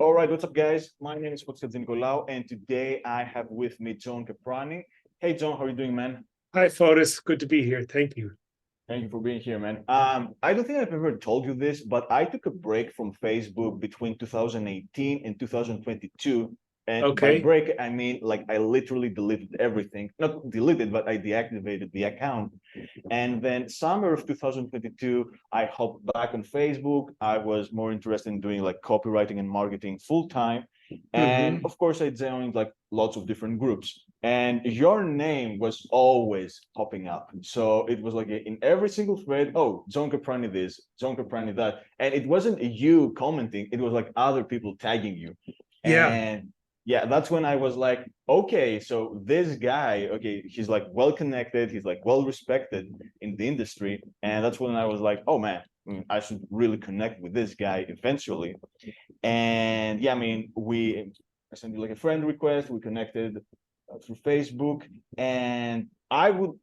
All right, what's up, guys? My name is Nicolau, and today I have with me John Caprani. Hey, John, how are you doing, man? Hi, Fotis. Good to be here. Thank you. Thank you for being here, man. I don't think I've ever told you this, but I took a break from Facebook between 2018 and 2022. And by Okay. break, I mean like I literally deleted everything. Not deleted, but I deactivated the account. And then summer of 2022, I hopped back on Facebook. I was more interested in doing like copywriting and marketing full time. And Hmm. of course, I joined like lots of different groups. And your name was always popping up. So it was like in every single thread, oh, John Caprani this, John Caprani that. And it wasn't you commenting, it was like other people tagging you. Yeah. And yeah, that's when I was like, okay, so this guy, okay, he's like well connected, he's like well respected in the industry. And that's when I was like, oh man, I should really connect with this guy eventually. And yeah, I mean, I sent you like a friend request, we connected through Facebook. And I would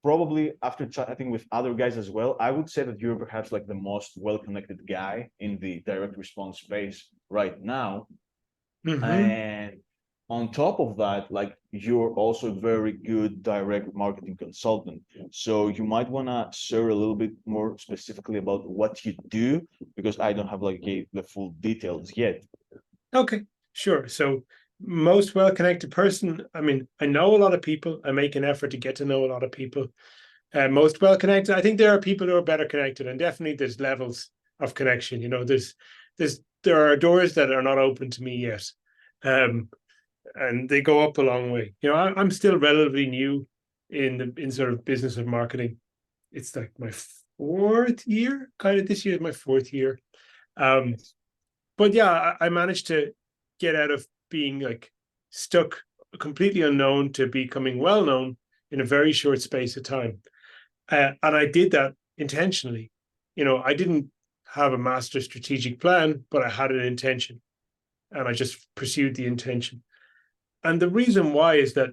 probably, after chatting with other guys as well, I would say that you're perhaps like the most well-connected guy in the direct response space right now. Hmm. And on top of that, like you're also a very good direct marketing consultant. So you might want to share a little bit more specifically about what you do, because I don't have like the full details yet. Okay. Sure. So, most well-connected person. I mean, I know a lot of people. I make an effort to get to know a lot of people. Most well-connected. I think there are people who are better connected, and definitely there's levels of connection. There are doors that are not open to me yet, and they go up a long way. I'm still relatively new in sort of business of marketing. It's like my fourth year, kind of. This year is my fourth year. Um, but yeah, I managed to get out of being like stuck, completely unknown, to becoming well known in a very short space of time. And I did that intentionally. I didn't have a master strategic plan, but I had an intention, and I just pursued the intention. And the reason why is that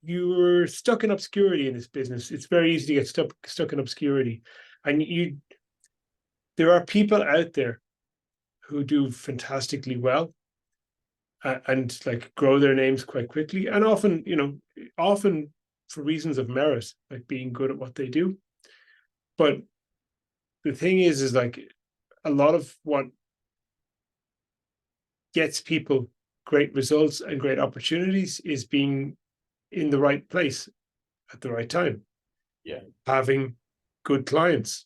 you're stuck in obscurity in this business. It's very easy to get stuck in obscurity, and there are people out there who do fantastically well, and like grow their names quite quickly, and often for reasons of merit, like being good at what they do. But the thing is like a lot of what gets people great results and great opportunities is being in the right place at the right time, Yeah. having good clients,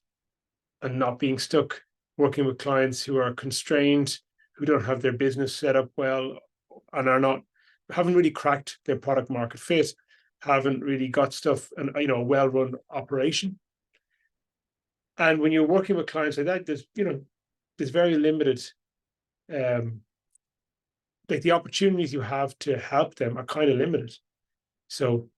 and not being stuck working with clients who are constrained, who don't have their business set up well, and haven't really cracked their product market fit, haven't really got stuff and a well-run operation. And when you're working with clients like that, there's very limited, um, like the opportunities you have to help them are kind of limited. So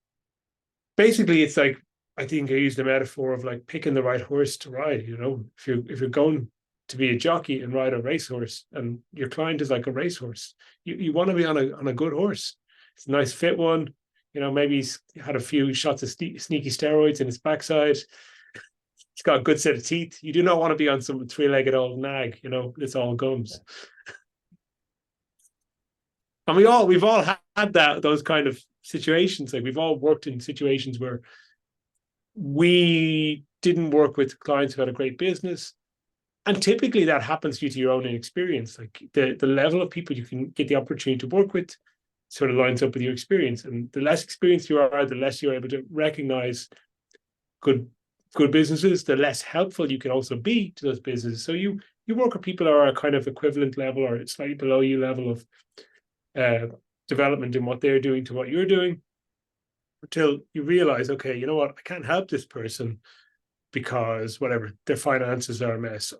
basically, it's like, I think I use the metaphor of like picking the right horse to ride. If you're going to be a jockey and ride a racehorse, and your client is like a racehorse, you want to be on a good horse. It's a nice fit one. Maybe he's had a few shots of sneaky steroids in his backside. He's got a good set of teeth. You do not want to be on some three-legged old nag. It's all gums. And we've all had those kind of situations. Like, we've all worked in situations where we didn't work with clients who had a great business. And typically that happens due to your own inexperience. Like, the level of people you can get the opportunity to work with sort of lines up with your experience. And the less experienced you are, the less you're able to recognize good businesses, the less helpful you can also be to those businesses. So you work with people who are a kind of equivalent level or slightly below you level of development in what they're doing to what you're doing, until you realize, okay, you know what, I can't help this person because whatever, their finances are a mess,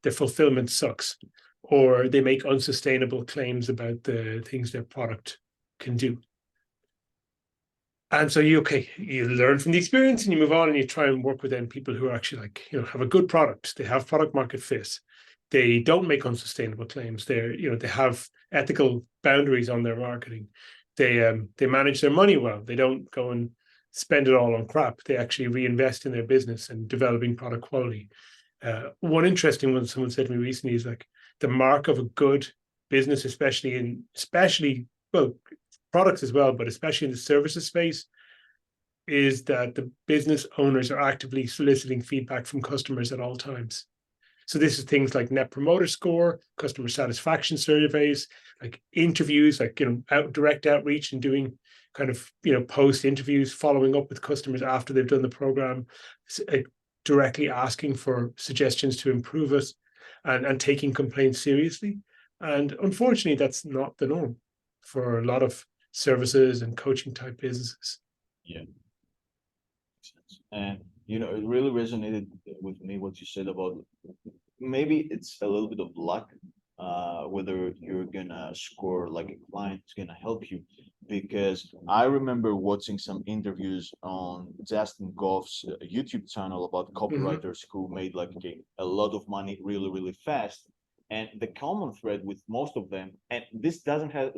their fulfillment sucks, or they make unsustainable claims about the things their product can do. And so you learn from the experience, and you move on, and you try and work with them people who are actually like, have a good product. They have product market fit. They don't make unsustainable claims. They have ethical boundaries on their marketing. They manage their money well. They don't go and spend it all on crap. They actually reinvest in their business and developing product quality. One interesting one someone said to me recently is like the mark of a good business, especially well, products as well, but especially in the services space, is that the business owners are actively soliciting feedback from customers at all times. So this is things like net promoter score, customer satisfaction surveys, like interviews, like, direct outreach and doing kind of, post interviews, following up with customers after they've done the program, directly asking for suggestions to improve it, and taking complaints seriously. And unfortunately, that's not the norm for a lot of services and coaching type businesses. Yeah. And it really resonated with me what you said about maybe it's a little bit of luck, whether you're gonna score like a client is gonna help you. Because I remember watching some interviews on Justin Goff's YouTube channel about copywriters who made like a lot of money really, really fast. And the common thread with most of them, and this doesn't have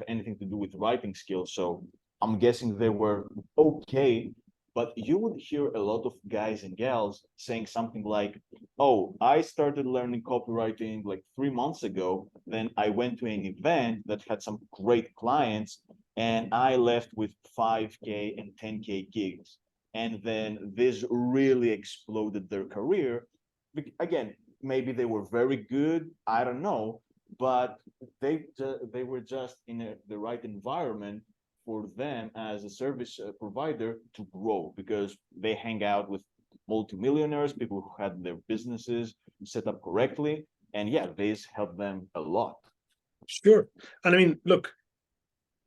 anything to do with writing skills. So I'm guessing they were okay, but you would hear a lot of guys and gals saying something like, oh, I started learning copywriting like 3 months ago. Then I went to an event that had some great clients and I left with 5K and 10K gigs. And then this really exploded their career. Again, maybe they were very good, I don't know, but they were just in the right environment for them as a service provider to grow, because they hang out with multimillionaires, people who had their businesses set up correctly. And yeah, this helped them a lot. Sure. And I mean, look,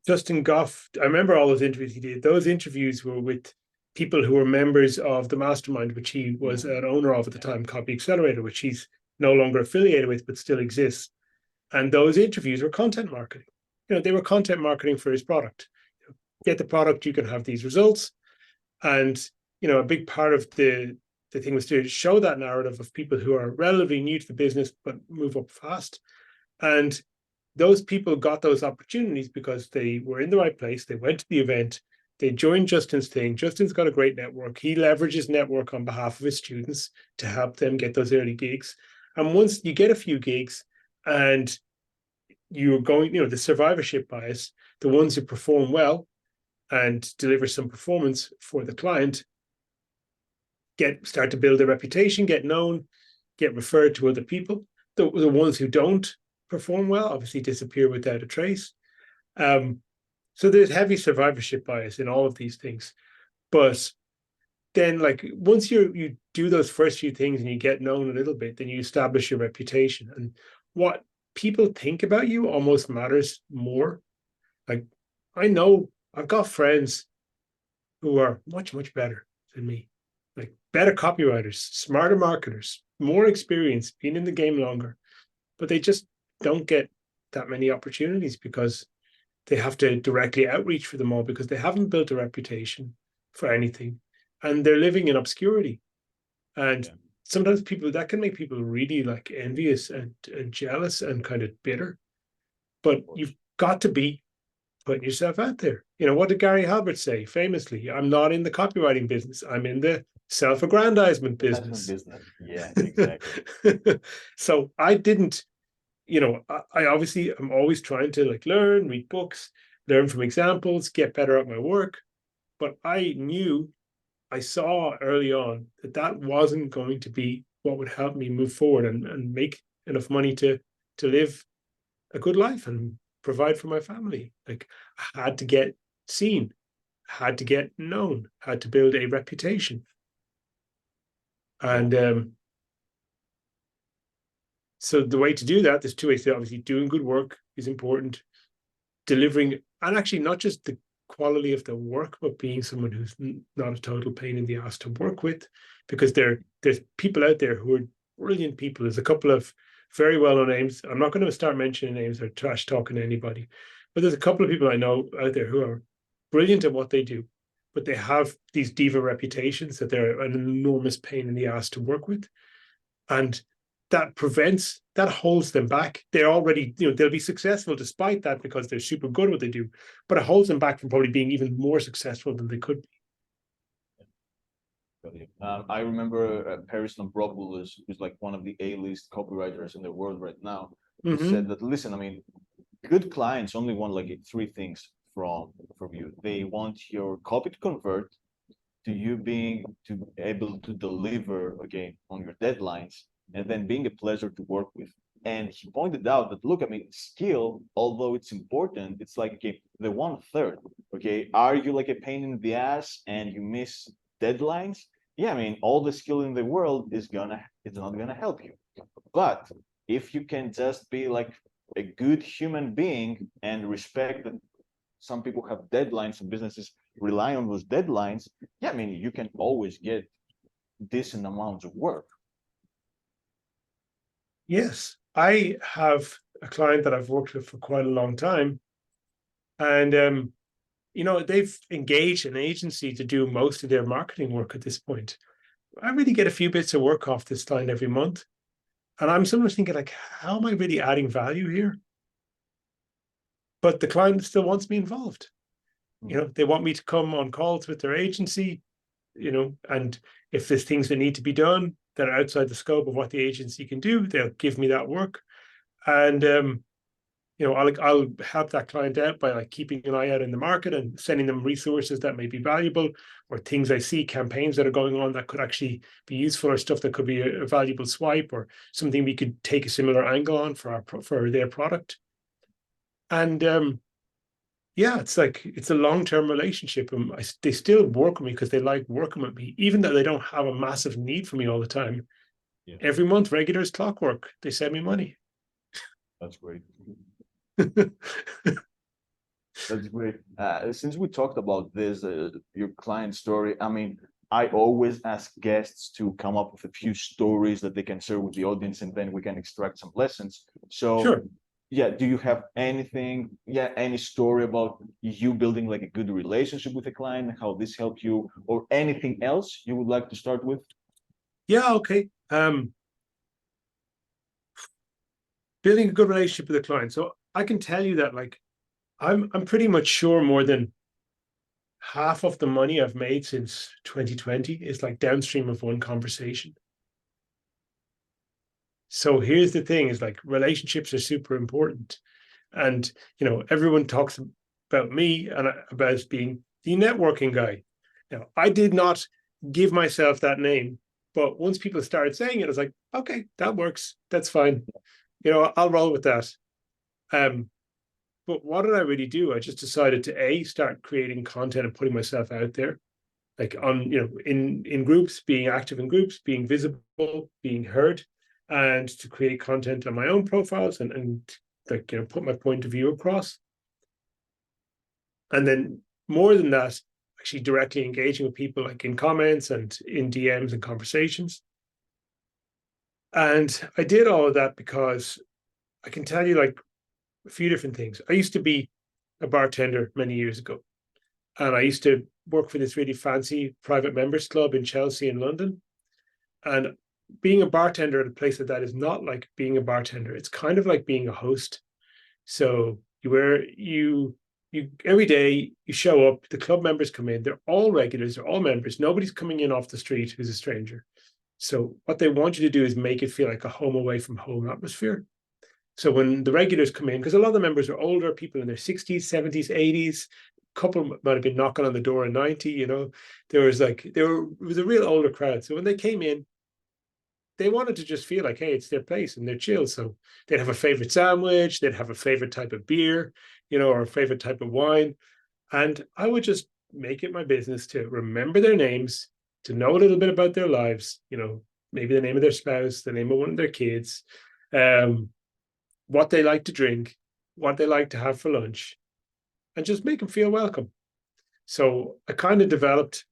Justin Goff, I remember all those interviews he did. Those interviews were with people who were members of the mastermind, which he was an owner of at the time, Copy Accelerator, which he's no longer affiliated with, but still exists. And those interviews were content marketing. They were content marketing for his product. Get the product, you can have these results. And a big part of the thing was to show that narrative of people who are relatively new to the business but move up fast. And those people got those opportunities because they were in the right place. They went to the event, they joined Justin's thing. Justin's got a great network. He leverages network on behalf of his students to help them get those early gigs. And once you get a few gigs and you're going, the survivorship bias, the ones who perform well and deliver some performance for the client start to build a reputation, get known, get referred to other people. The ones who don't perform well obviously disappear without a trace. So there's heavy survivorship bias in all of these things. But then, like, once you do those first few things and you get known a little bit, then you establish your reputation. And what people think about you almost matters more. Like, I know I've got friends who are much, much better than me, like better copywriters, smarter marketers, more experience, been in the game longer, but they just don't get that many opportunities because they have to directly outreach for them all, because they haven't built a reputation for anything and they're living in obscurity. And sometimes that can make people really like envious and jealous and kind of bitter. But you've got to be putting yourself out there. What did Gary Halbert say famously? I'm not in the copywriting business. I'm in the self-aggrandizement business. Yeah, exactly. So I didn't, I obviously am always trying to like learn, read books, learn from examples, get better at my work. But I saw early on that wasn't going to be what would help me move forward and make enough money to live a good life and provide for my family. Like, I had to get seen, had to get known, had to build a reputation. And so the way to do that, there's two ways. Obviously, doing good work is important, delivering, and actually not just the quality of the work, but being someone who's not a total pain in the ass to work with, because there's people out there who are brilliant people. There's a couple of very well-known names. I'm not going to start mentioning names or trash talking to anybody, but there's a couple of people I know out there who are brilliant at what they do, but they have these diva reputations that they're an enormous pain in the ass to work with. And that holds them back. They're already, they'll be successful despite that because they're super good at what they do, but it holds them back from probably being even more successful than they could be. I remember Paris Lambropoulos, who's like one of the A-list copywriters in the world right now. He Mm-hmm. said that, listen, I mean, good clients only want like three things from you. They want your copy to convert, to you being to able to deliver again on your deadlines, and then being a pleasure to work with. And he pointed out that, look, I mean, skill, although it's important, it's like, okay, the one third. Okay, are you like a pain in the ass and you miss deadlines? Yeah, I mean, all the skill in the world it's not gonna help you. But if you can just be like a good human being and respect that some people have deadlines and businesses rely on those deadlines, yeah, I mean, you can always get decent amounts of work. Yes, I have a client that I've worked with for quite a long time, and they've engaged an agency to do most of their marketing work at this point. I really get a few bits of work off this client every month, and I'm sometimes thinking like, how am I really adding value here? But the client still wants me involved. They want me to come on calls with their agency, and if there's things that need to be done that are outside the scope of what the agency can do, they'll give me that work. And I'll help that client out by like keeping an eye out in the market and sending them resources that may be valuable, or things I see, campaigns that are going on that could actually be useful, or stuff that could be a valuable swipe, or something we could take a similar angle on for their product. And yeah, it's like it's a long-term relationship. And they still work with me because they like working with me, even though they don't have a massive need for me all the time. Yeah, Every month, regular as clockwork, they send me money. that's great. That's great. Since we talked about this, your client story, I mean, I always ask guests to come up with a few stories that they can share with the audience, and then we can extract some lessons. So, Sure. yeah, do you have anything, yeah, any story about you building like a good relationship with a client, how this helped you, or anything else you would like to start with? Yeah, okay. Building a good relationship with a client. So I can tell you that like I'm pretty much sure more than half of the money I've made since 2020 is like downstream of one conversation. So here's the thing, is like relationships are super important. And everyone talks about me and about being the networking guy. Now, I did not give myself that name, but once people started saying it, I was like, okay, that works. That's fine. I'll roll with that. But what did I really do? I just decided to start creating content and putting myself out there, like on in groups, being active in groups, being visible, being heard, and to create content on my own profiles and like put my point of view across. And then more than that, actually directly engaging with people like in comments and in DMs and conversations. And I did all of that because I can tell you like a few different things. I used to be a bartender many years ago, and I used to work for this really fancy private members club in Chelsea in London. And being a bartender at a place like that is not like being a bartender. It's kind of like being a host. So you every day you show up, the club members come in, they're all regulars, they're all members. Nobody's coming in off the street who's a stranger. So what they want you to do is make it feel like a home away from home atmosphere. So when the regulars come in, because a lot of the members are older, people in their 60s, 70s, 80s, a couple might have been knocking on the door at 90, there was a real older crowd. So when they came in, they wanted to just feel like, hey, it's their place and they're chill. So they'd have a favorite sandwich, they'd have a favorite type of beer, or a favorite type of wine. And I would just make it my business to remember their names, to know a little bit about their lives, maybe the name of their spouse, the name of one of their kids, what they like to drink, what they like to have for lunch, and just make them feel welcome. So I kind of developed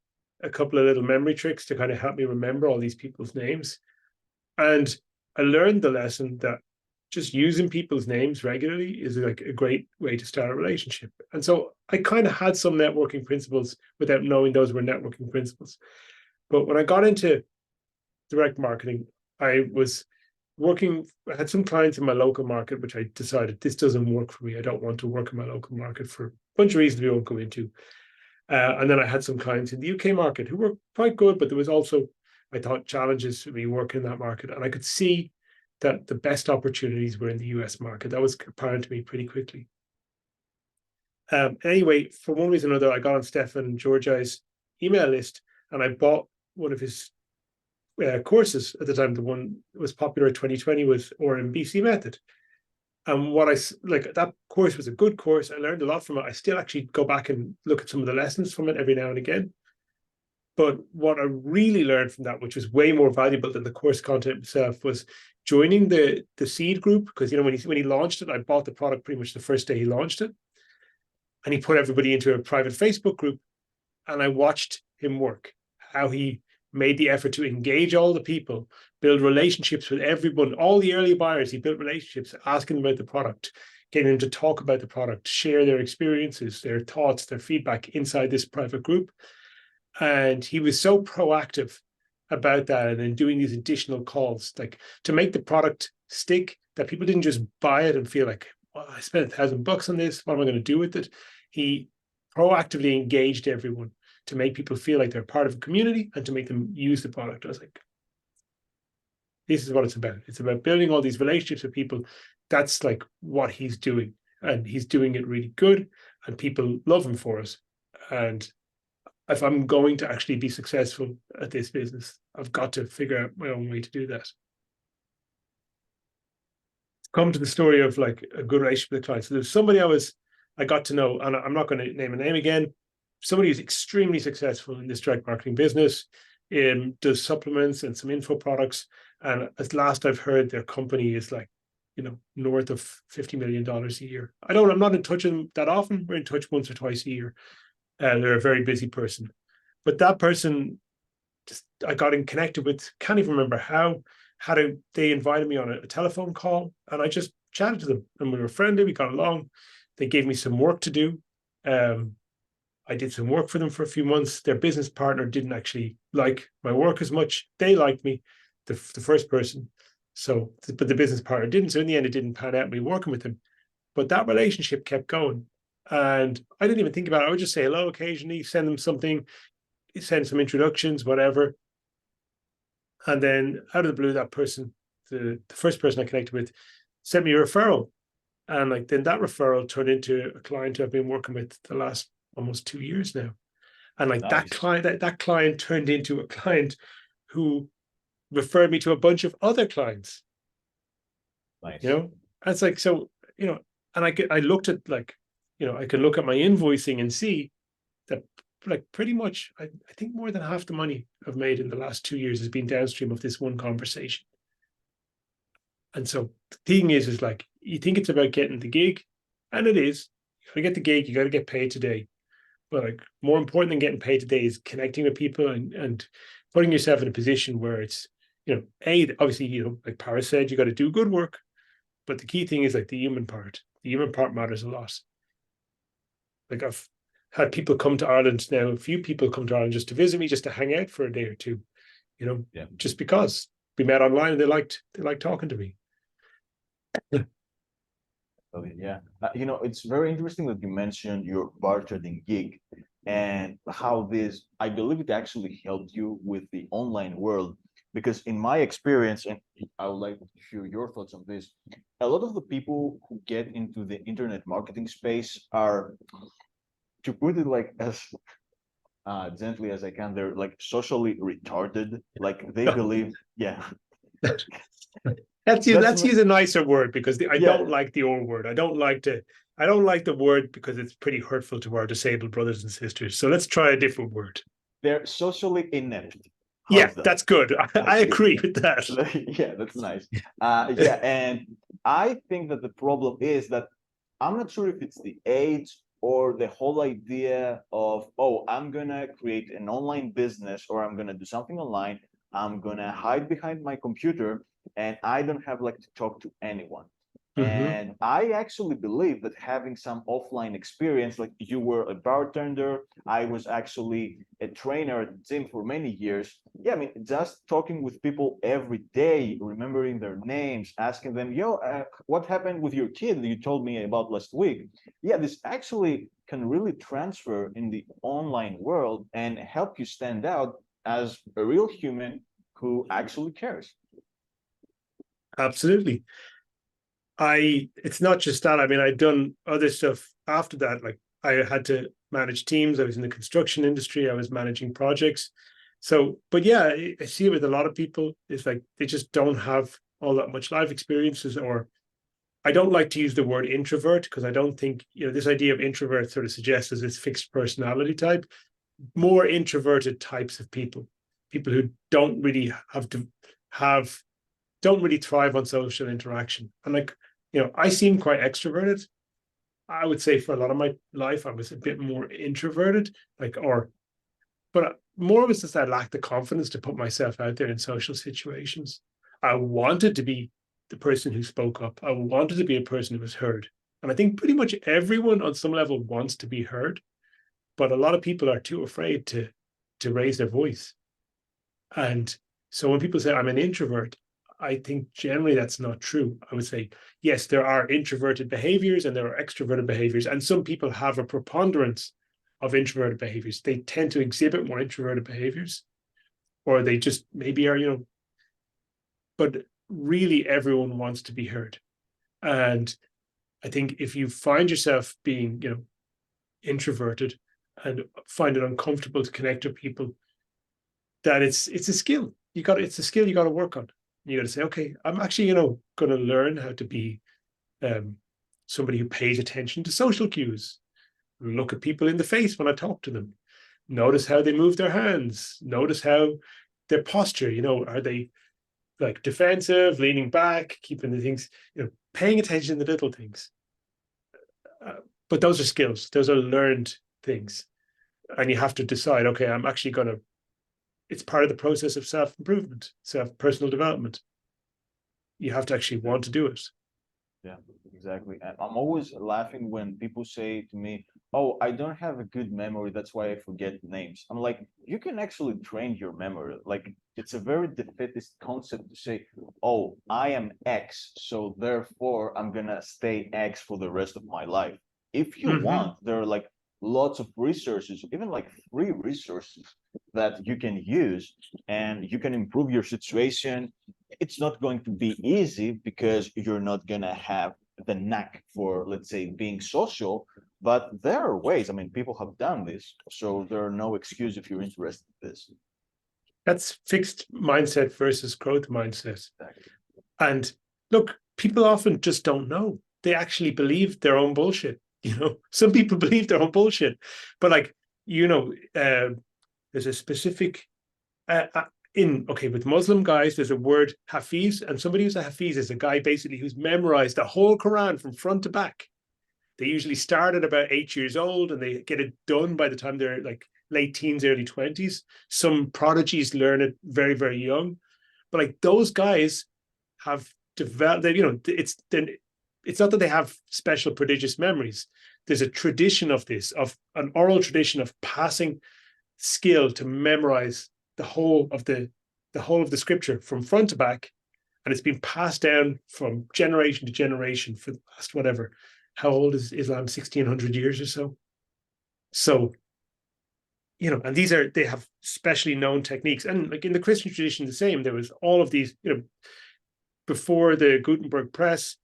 a couple of little memory tricks to kind of help me remember all these people's names. And I learned the lesson that just using people's names regularly is like a great way to start a relationship. And so I kind of had some networking principles without knowing those were networking principles. But when I got into direct marketing, I had some clients in my local market, which I decided this doesn't work for me. I don't want to work in my local market for a bunch of reasons we won't go into. And then I had some clients in the UK market who were quite good, but there was also, I thought, challenges to me working in that market. And I could see that the best opportunities were in the US market. That was apparent to me pretty quickly. Anyway, for one reason or another, I got on Stefan Georgi's email list and I bought one of his courses at the time. The one that was popular in 2020 was RMBC Method. And what I like, that course was a good course. I learned a lot from it. I still actually go back and look at some of the lessons from it every now and again. But what I really learned from that, which was way more valuable than the course content itself, was joining the seed group. Because when he launched it, I bought the product pretty much the first day he launched it. And he put everybody into a private Facebook group. And I watched him work, how he made the effort to engage all the people, build relationships with everyone, all the early buyers. He built relationships, asking them about the product, getting them to talk about the product, share their experiences, their thoughts, their feedback inside this private group. And he was so proactive about that, and then doing these additional calls, like to make the product stick, that people didn't just buy it and feel like, well, I spent $1,000 on this, what am I going to do with it? He proactively engaged everyone to make people feel like they're part of a community and to make them use the product. I was like, this is what it's about. It's about building all these relationships with people. That's like what he's doing. And he's doing it really good. And people love him for it. And if I'm going to actually be successful at this business, I've got to figure out my own way to do that. Come to the story of like a good relationship with a client. So there's somebody I got to know, and I'm not going to name a name again, somebody who's extremely successful in this direct marketing business, does supplements and some info products. And as last I've heard, their company is like, north of $50 million a year. I'm not in touch with them that often. We're in touch once or twice a year. They're a very busy person. But that person, I got connected with, can't even remember how they invited me on a telephone call, and I just chatted to them, and we were friendly, we got along. They gave me some work to do. I did some work for them for a few months. Their business partner didn't actually like my work as much. They liked me, the first person. But the business partner didn't. So in the end, it didn't pan out me working with them. But that relationship kept going. And I didn't even think about it. I would just say hello occasionally, send them something, send some introductions, whatever. And then out of the blue, that person, the first person I connected with, sent me a referral. And like then that referral turned into a client who I've been working with the last almost 2 years now. And like nice. that client turned into a client who referred me to a bunch of other clients. Nice. And it's like, so, and I looked at like, I could look at my invoicing and see that like pretty much, I think more than half the money I've made in the last 2 years has been downstream of this one conversation. And so the thing is like, you think it's about getting the gig, and it is. You gotta get the gig, you gotta get paid today. But like more important than getting paid today is connecting with people and putting yourself in a position where it's, obviously, like Paris said, you got to do good work. But the key thing is like the human part. The human part matters a lot. Like I've had people come to Ireland now, a few people come to Ireland just to visit me, just to hang out for a day or two, just because we met online and they liked talking to me. Okay, yeah. It's very interesting that you mentioned your bartending gig and how this, I believe it actually helped you with the online world, because in my experience, and I would like to hear your thoughts on this, a lot of the people who get into the internet marketing space are, to put it like as gently as I can, they're like socially retarded. Like they believe, yeah. Let's use a nicer word, because I don't like the old word. I don't like the word because it's pretty hurtful to our disabled brothers and sisters. So let's try a different word. They're socially inept. That's good. I agree with that. Yeah, that's nice. Yeah, and I think that the problem is that I'm not sure if it's the age or the whole idea of, I'm gonna create an online business, or I'm gonna do something online. I'm gonna hide behind my computer, and I don't have like to talk to anyone. Mm-hmm. And I actually believe that having some offline experience, like you were a bartender, I was actually a trainer at the gym for many years. Yeah, I mean, just talking with people every day, remembering their names, asking them, yo, what happened with your kid that you told me about last week? Yeah, this actually can really transfer in the online world and help you stand out as a real human who actually cares. Absolutely. It's not just that. I mean, I'd done other stuff after that. Like I had to manage teams. I was in the construction industry. I was managing projects. So, but yeah, I see it with a lot of people. It's like they just don't have all that much life experiences, or I don't like to use the word introvert because I don't think, this idea of introvert sort of suggests as this fixed personality type. More introverted types of people who don't really have don't really thrive on social interaction. And like, I seem quite extroverted. I would say for a lot of my life, I was a bit more introverted, but more was just I lacked the confidence to put myself out there in social situations. I wanted to be the person who spoke up. I wanted to be a person who was heard. And I think pretty much everyone on some level wants to be heard, but a lot of people are too afraid to raise their voice. And so when people say I'm an introvert, I think generally that's not true. I would say, yes, there are introverted behaviors and there are extroverted behaviors. And some people have a preponderance of introverted behaviors. They tend to exhibit more introverted behaviors, or they just maybe are, but really everyone wants to be heard. And I think if you find yourself being, introverted and find it uncomfortable to connect with people, that it's a skill. It's a skill you got to work on. You got to say, okay, I'm actually, going to learn how to be somebody who pays attention to social cues. Look at people in the face when I talk to them. Notice how they move their hands. Notice how their posture, are they like defensive, leaning back, keeping the things, paying attention to the little things. But those are skills. Those are learned things. And you have to decide, okay, I'm actually going to, it's part of the process of self-improvement, personal development. You have to actually want to do it. Yeah, exactly. And I'm always laughing when people say to me, oh, I don't have a good memory. That's why I forget names. I'm like, you can actually train your memory. Like, it's a very defeatist concept to say, oh, I am X, so therefore I'm going to stay X for the rest of my life. If you want, there are like lots of resources, even like free resources that you can use and you can improve your situation. It's not going to be easy because you're not going to have the knack for, let's say, being social, but there are ways. I mean, people have done this, so there are no excuse if you're interested in this. That's fixed mindset versus growth mindset. Exactly. And look, people often just don't know. They actually believe their own bullshit. Some people believe their own bullshit, but like, there's a specific with Muslim guys, there's a word hafiz, and somebody who's a hafiz is a guy basically who's memorized the whole Quran from front to back. They usually start at about 8 years old and they get it done by the time they're like late teens, early 20s. Some prodigies learn it very, very young. But like those guys have developed, it's not that they have special prodigious memories. There's a tradition of this, of an oral tradition of passing skill to memorize the whole of the scripture from front to back, and it's been passed down from generation to generation for the last whatever. How old is Islam? 1600 years or so. So, and they have specially known techniques, and like in the Christian tradition, the same. There was all of these, before the Gutenberg press,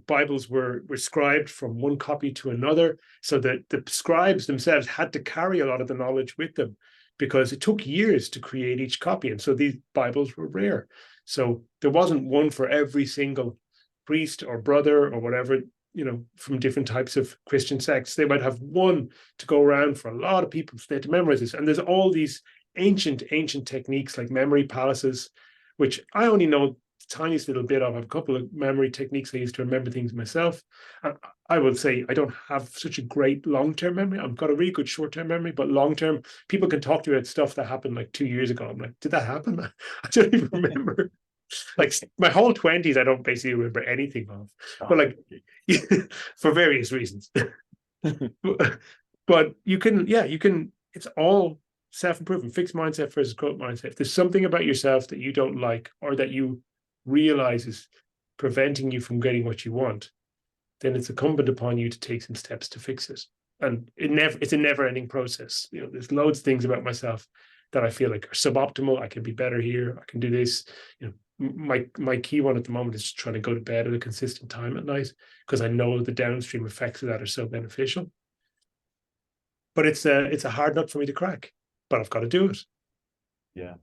Bibles were scribed from one copy to another, so that the scribes themselves had to carry a lot of the knowledge with them, because it took years to create each copy. And so these Bibles were rare. So there wasn't one for every single priest or brother or whatever, from different types of Christian sects. They might have one to go around for a lot of people, so they had to memorize this. And there's all these ancient techniques like memory palaces, which I only know the tiniest little bit of. I have a couple of memory techniques I use to remember things myself. And I would say I don't have such a great long-term memory. I've got a really good short-term memory, but long-term, people can talk to you about stuff that happened like 2 years ago. I'm like, did that happen? I don't even remember. Like my whole 20s, I don't basically remember anything of, but Oh, like for various reasons. But you can, yeah, you can. It's all self-improvement, fixed mindset versus growth mindset. If there's something about yourself that you don't like or that you realize is preventing you from getting what you want, then it's incumbent upon you to take some steps to fix it. And it's a never-ending process. You know, there's loads of things about myself that I feel like are suboptimal. I can be better here. I can do this. You know, my key one at the moment is trying to go to bed at a consistent time at night because I know the downstream effects of that are so beneficial. But it's a hard nut for me to crack. But I've got to do it. yeah.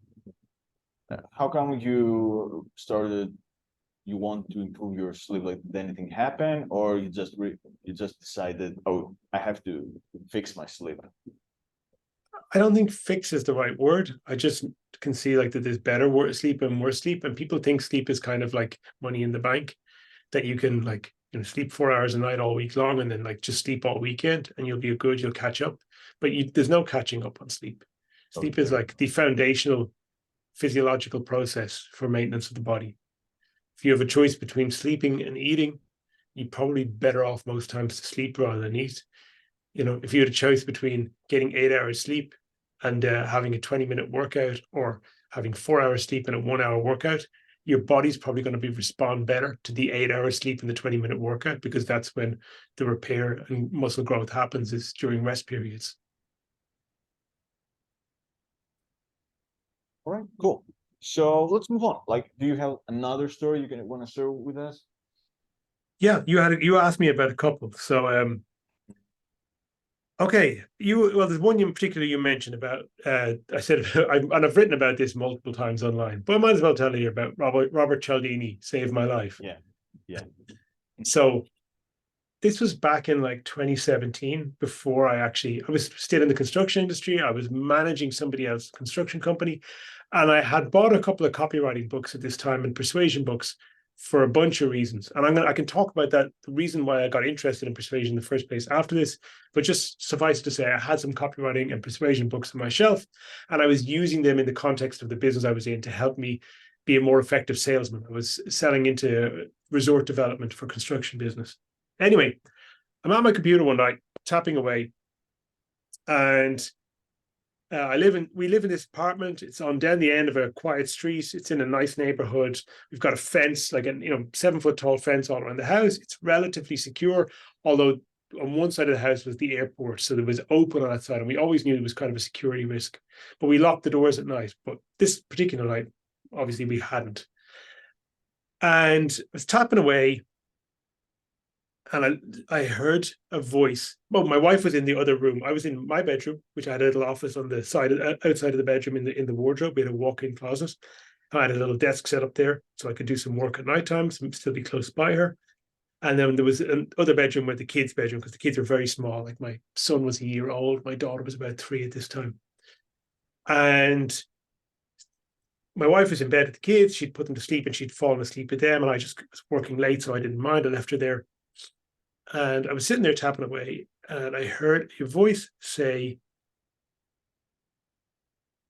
How come you started? You want to improve your sleep? Like, did anything happen, or you just decided, oh, I have to fix my sleep? I don't think fix is the right word. I just can see like that there's better sleep and worse sleep, and people think sleep is kind of like money in the bank, that you can like, you know, sleep 4 hours a night all week long and then like just sleep all weekend and you'll catch up. But there's no catching up on sleep. Sleep is Okay. like the foundational physiological process for maintenance of the body. If you have a choice between sleeping and eating, you're probably better off most times to sleep rather than eat. You know, if you had a choice between getting 8 hours sleep and having a 20-minute workout, or having 4 hours sleep and a 1 hour workout, your body's probably going to respond better to the 8 hours sleep and the 20-minute workout, because that's when the repair and muscle growth happens, is during rest periods. All right, cool. So let's move on. Like, do you have another story you can want to share with us? Yeah, you asked me about a couple. So okay, there's one in particular you mentioned about. I said, and I've written about this multiple times online, but I might as well tell you about Robert Cialdini saved my life. Yeah, yeah. So this was back in like 2017, before I was still in the construction industry. I was managing somebody else's construction company, and I had bought a couple of copywriting books at this time and persuasion books for a bunch of reasons. And I can talk about that, the reason why I got interested in persuasion in the first place after this. But just suffice to say, I had some copywriting and persuasion books on my shelf, and I was using them in the context of the business I was in to help me be a more effective salesman. I was selling into resort development for construction business. Anyway, I'm at my computer one night, tapping away, and we live in this apartment. It's on down the end of a quiet street. It's in a nice neighborhood. We've got a fence, like a 7-foot tall fence all around the house. It's relatively secure, although on one side of the house was the airport, so there was open on that side, and we always knew it was kind of a security risk. But we locked the doors at night. But this particular night, obviously, we hadn't. And I was tapping away, and I heard a voice. Well, my wife was in the other room. I was in my bedroom, which I had a little office on the side outside of the bedroom in the wardrobe. We had a walk-in closet. I had a little desk set up there so I could do some work at night time, so still be close by her. And then there was another bedroom with the kids' bedroom, because the kids were very small. Like my son was a year old, my daughter was about 3 at this time. And my wife was in bed with the kids. She'd put them to sleep and she'd fallen asleep with them. And I just was working late, so I didn't mind. I left her there. And I was sitting there tapping away, and I heard a voice say,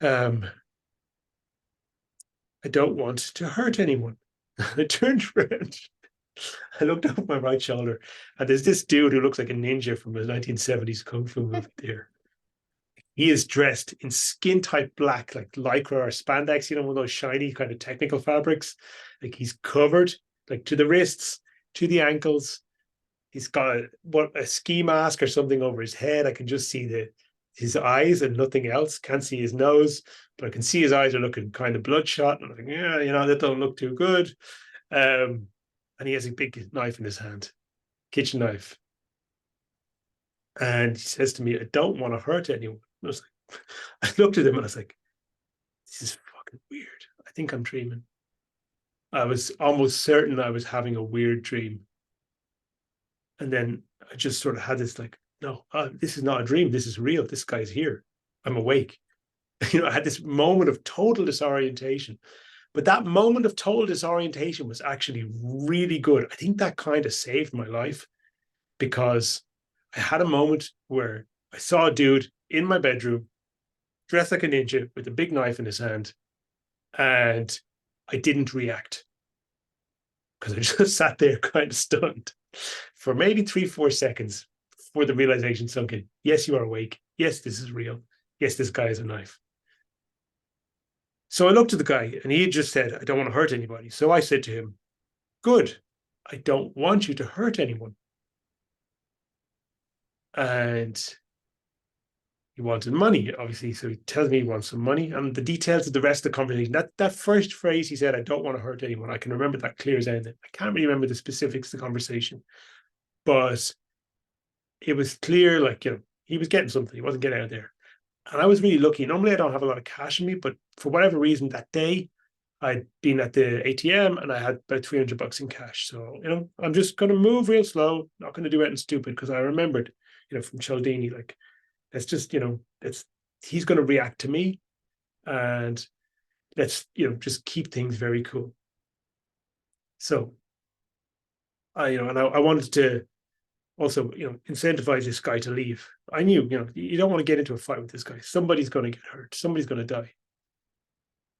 I don't want to hurt anyone. I turned around, I looked over my right shoulder, and there's this dude who looks like a ninja from a 1970s Kung Fu movie there. He is dressed in skin tight black, like lycra or spandex, one of those shiny kind of technical fabrics. Like, he's covered like to the wrists, to the ankles. He's got a ski mask or something over his head. I can just see his eyes and nothing else. Can't see his nose, but I can see his eyes are looking kind of bloodshot. And I'm like, yeah, that don't look too good. And he has a big knife in his hand, kitchen knife. And he says to me, I don't want to hurt anyone. I was like, I looked at him and I was like, this is fucking weird. I think I'm dreaming. I was almost certain I was having a weird dream. And then I just sort of had this like, no, this is not a dream. This is real. This guy's here. I'm awake. I had this moment of total disorientation. But that moment of total disorientation was actually really good. I think that kind of saved my life, because I had a moment where I saw a dude in my bedroom dressed like a ninja with a big knife in his hand. And I didn't react because I just sat there kind of stunned for maybe 3-4 seconds before the realization sunk in. Yes, you are awake. Yes, this is real. Yes, this guy is a knife. So I looked at the guy and he had just said, I don't want to hurt anybody. So I said to him, good. I don't want you to hurt anyone. And he wanted money, obviously. So he tells me he wants some money. And the details of the rest of the conversation, that first phrase he said, I don't want to hurt anyone. I can remember that clear as anything. I can't really remember the specifics of the conversation. But it was clear, like, he was getting something. He wasn't getting out there. And I was really lucky. Normally, I don't have a lot of cash in me, but for whatever reason, that day, I'd been at the ATM and I had about $300 in cash. So, I'm just going to move real slow, not going to do anything stupid, because I remembered, from Cialdini, like, let's just, he's going to react to me, and let's, just keep things very cool. So, I wanted to also, incentivize this guy to leave. I knew, you don't want to get into a fight with this guy. Somebody's going to get hurt. Somebody's going to die.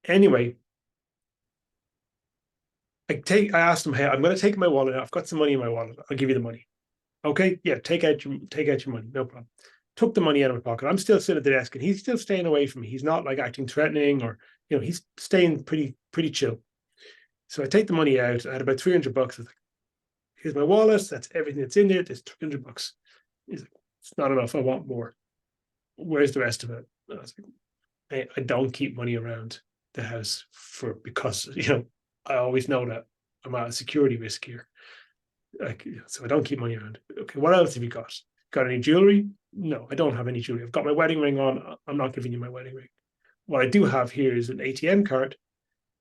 Anyway, I asked him, hey, I'm going to take my wallet out. I've got some money in my wallet. I'll give you the money. Okay, yeah, take out your money, no problem. Took the money out of my pocket. I'm still sitting at the desk, and he's still staying away from me. He's not like acting threatening, or he's staying pretty chill. So I take the money out. I had about $300. I was like, here's my wallet. That's everything that's in there. There's $300. He's like, it's not enough. I want more. Where's the rest of it? I was like, I don't keep money around the house because I always know that I'm at a security risk here. So I don't keep money around. Okay, what else have you got? Got any jewelry? No, I don't have any jewelry. I've got my wedding ring on. I'm not giving you my wedding ring. What I do have here is an ATM card,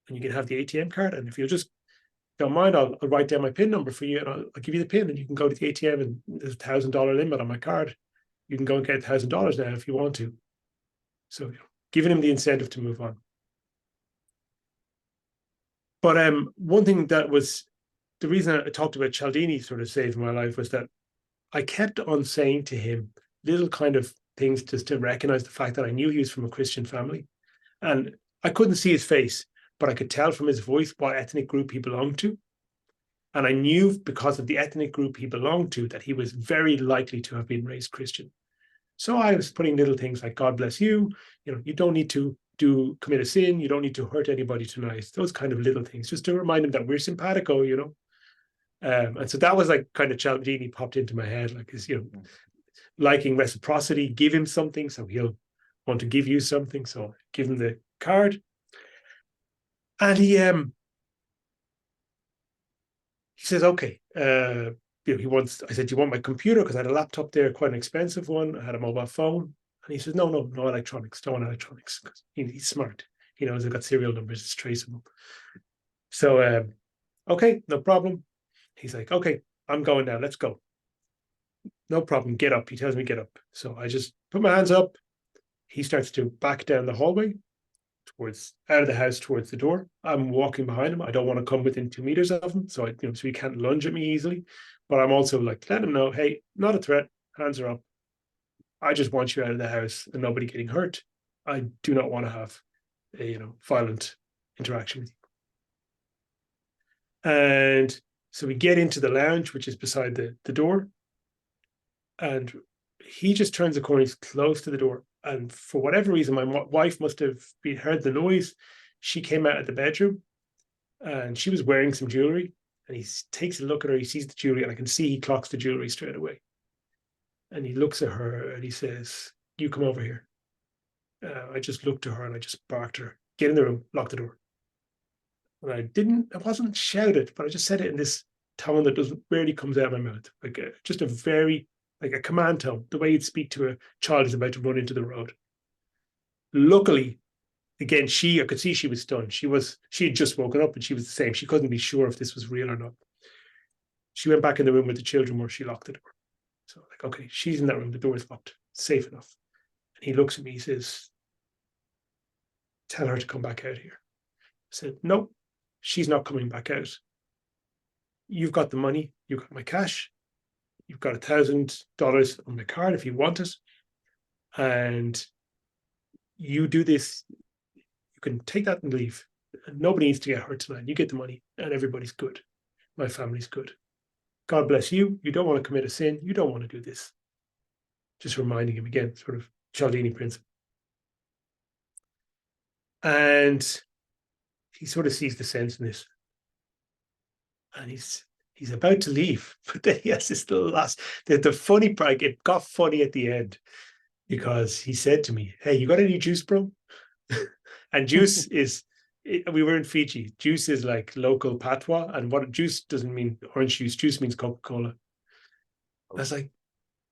and you can have the ATM card. And if you just don't mind, I'll write down my PIN number for you, and I'll give you the PIN, and you can go to the ATM, and there's $1,000 limit on my card. You can go and get $1,000 now if you want to. So giving him the incentive to move on. But one thing that was the reason I talked about Cialdini sort of saving my life was that I kept on saying to him little kind of things just to recognize the fact that I knew he was from a Christian family. And I couldn't see his face, but I could tell from his voice what ethnic group he belonged to. And I knew because of the ethnic group he belonged to that he was very likely to have been raised Christian. So I was putting little things like, God bless you. You don't need to commit a sin. You don't need to hurt anybody tonight. Those kind of little things, just to remind him that we're simpatico, And so that was like kind of Cialdini popped into my head, like his, liking reciprocity, give him something, so he'll want to give you something. So give him the card. And he says, okay, he wants, I said, do you want my computer? Because I had a laptop there, quite an expensive one. I had a mobile phone. And he says, no electronics, don't want electronics. Because he's smart. He knows I've got serial numbers, it's traceable. So, okay, no problem. He's like, okay, I'm going now, let's go. No problem, get up. He tells me get up. So I just put my hands up. He starts to back down the hallway out of the house towards the door. I'm walking behind him. I don't want to come within 2 meters of him. So so he can't lunge at me easily. But I'm also like, let him know, hey, not a threat. Hands are up. I just want you out of the house and nobody getting hurt. I do not want to have a violent interaction with you. And so we get into the lounge, which is beside the door. And he just turns the corner. He's close to the door. And for whatever reason, my wife must have heard the noise. She came out of the bedroom and she was wearing some jewelry. And he takes a look at her. He sees the jewelry, and I can see he clocks the jewelry straight away. And he looks at her and he says, you come over here. I just looked at her and I just barked at her, get in the room, lock the door. And I wasn't shouted, but I just said it in this tone that rarely comes out of my mouth. Like just a very, like a command tone, the way you'd speak to a child who's about to run into the road. Luckily, again, I could see she was stunned. She had just woken up and she was the same. She couldn't be sure if this was real or not. She went back in the room where the children were. She locked the door. So like, okay, she's in that room. The door is locked. Safe enough. And he looks at me. He says, tell her to come back out here. I said, no, she's not coming back out. You've got the money. You've got my cash. You've got $1,000 on my card if you want it. And you do this. You can take that and leave. Nobody needs to get hurt tonight. You get the money and everybody's good. My family's good. God bless you. You don't want to commit a sin. You don't want to do this. Just reminding him again, sort of Cialdini principle. And he sort of sees the sense in this. And he's about to leave. But then he has this last, the funny part, it got funny at the end because he said to me, hey, you got any juice, bro? And juice is, we were in Fiji. Juice is like local patois. And what juice doesn't mean orange juice. Juice means Coca-Cola. I was like,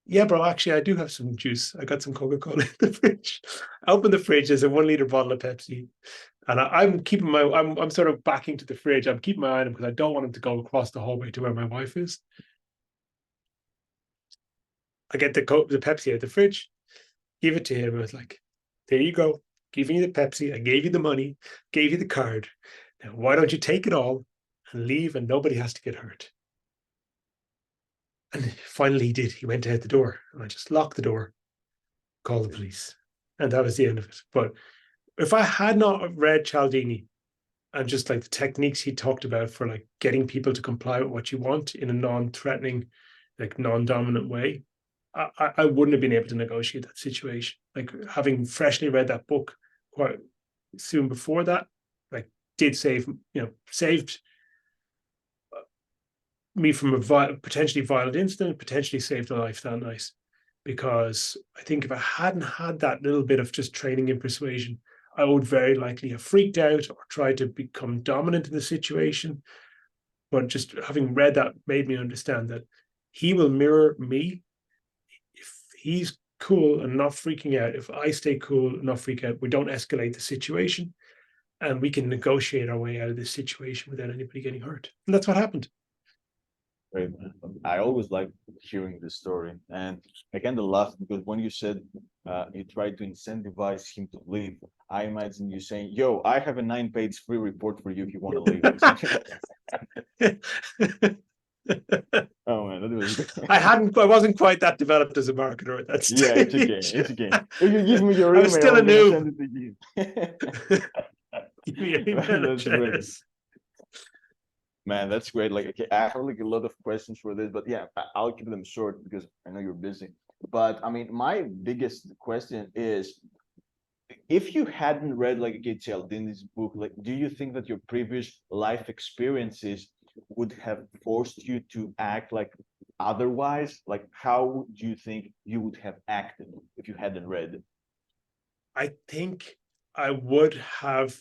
yeah, bro, actually, I do have some juice. I got some Coca-Cola in the fridge. I opened the fridge. There's a 1 liter bottle of Pepsi. And I'm keeping I'm sort of backing to the fridge. I'm keeping my eye on him because I don't want him to go across the hallway to where my wife is. I get the Pepsi out of the fridge, give it to him. I was like, there you go. Giving you the Pepsi. I gave you the money, gave you the card. Now, why don't you take it all and leave and nobody has to get hurt? And finally he did. He went out the door and I just locked the door, called the police. And that was the end of it. But if I had not read Cialdini and just like the techniques he talked about for like getting people to comply with what you want in a non-threatening, like non-dominant way, I wouldn't have been able to negotiate that situation. Like having freshly read that book quite soon before that, like did save, saved me from a potentially violent incident, potentially saved a life that night. Because I think if I hadn't had that little bit of just training in persuasion, I would very likely have freaked out or tried to become dominant in the situation. But just having read that made me understand that he will mirror me. If he's cool and not freaking out, if I stay cool and not freak out, we don't escalate the situation and we can negotiate our way out of this situation without anybody getting hurt. And that's what happened. Great, man. I always like hearing this story, and I kind of laughed because when you said you tried to incentivize him to leave, I imagine you saying, "Yo, I have a 9-page free report for you if you want to leave." Oh man, that was good. I wasn't quite that developed as a marketer at that stage. Yeah, it's okay. It's okay. If you give me your email, I was still a noob. Send it to you. Give me your email address. Man, that's great. Like, okay, I have like a lot of questions for this, but yeah, I'll keep them short because I know you're busy. But I mean, my biggest question is, if you hadn't read like Cialdini's book, like, do you think that your previous life experiences would have forced you to act like otherwise? Like, how do you think you would have acted if you hadn't read it? I think I would have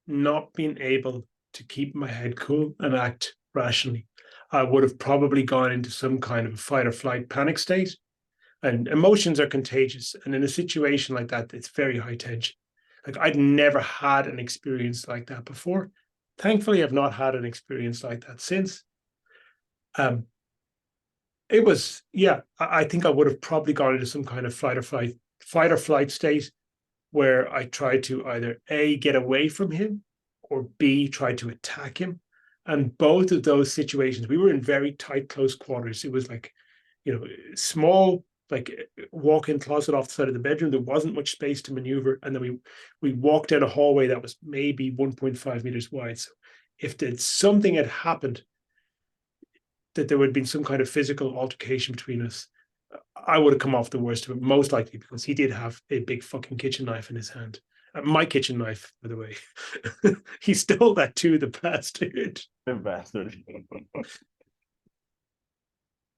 not been able to keep my head cool and act rationally. I would have probably gone into some kind of fight or flight panic state. And emotions are contagious. And in a situation like that, it's very high tension. Like I'd never had an experience like that before. Thankfully, I've not had an experience like that since. It was, yeah, I think I would have probably gone into some kind of fight or flight state where I tried to either A, get away from him, or B, try to attack him. And both of those situations, we were in very tight, close quarters. It was like, small, like walk-in closet off the side of the bedroom. There wasn't much space to maneuver. And then we walked down a hallway that was maybe 1.5 meters wide. So if something had happened, that there would have been some kind of physical altercation between us, I would have come off the worst of it, most likely because he did have a big fucking kitchen knife in his hand. My kitchen knife, by the way. He stole that too, the bastard. The bastard.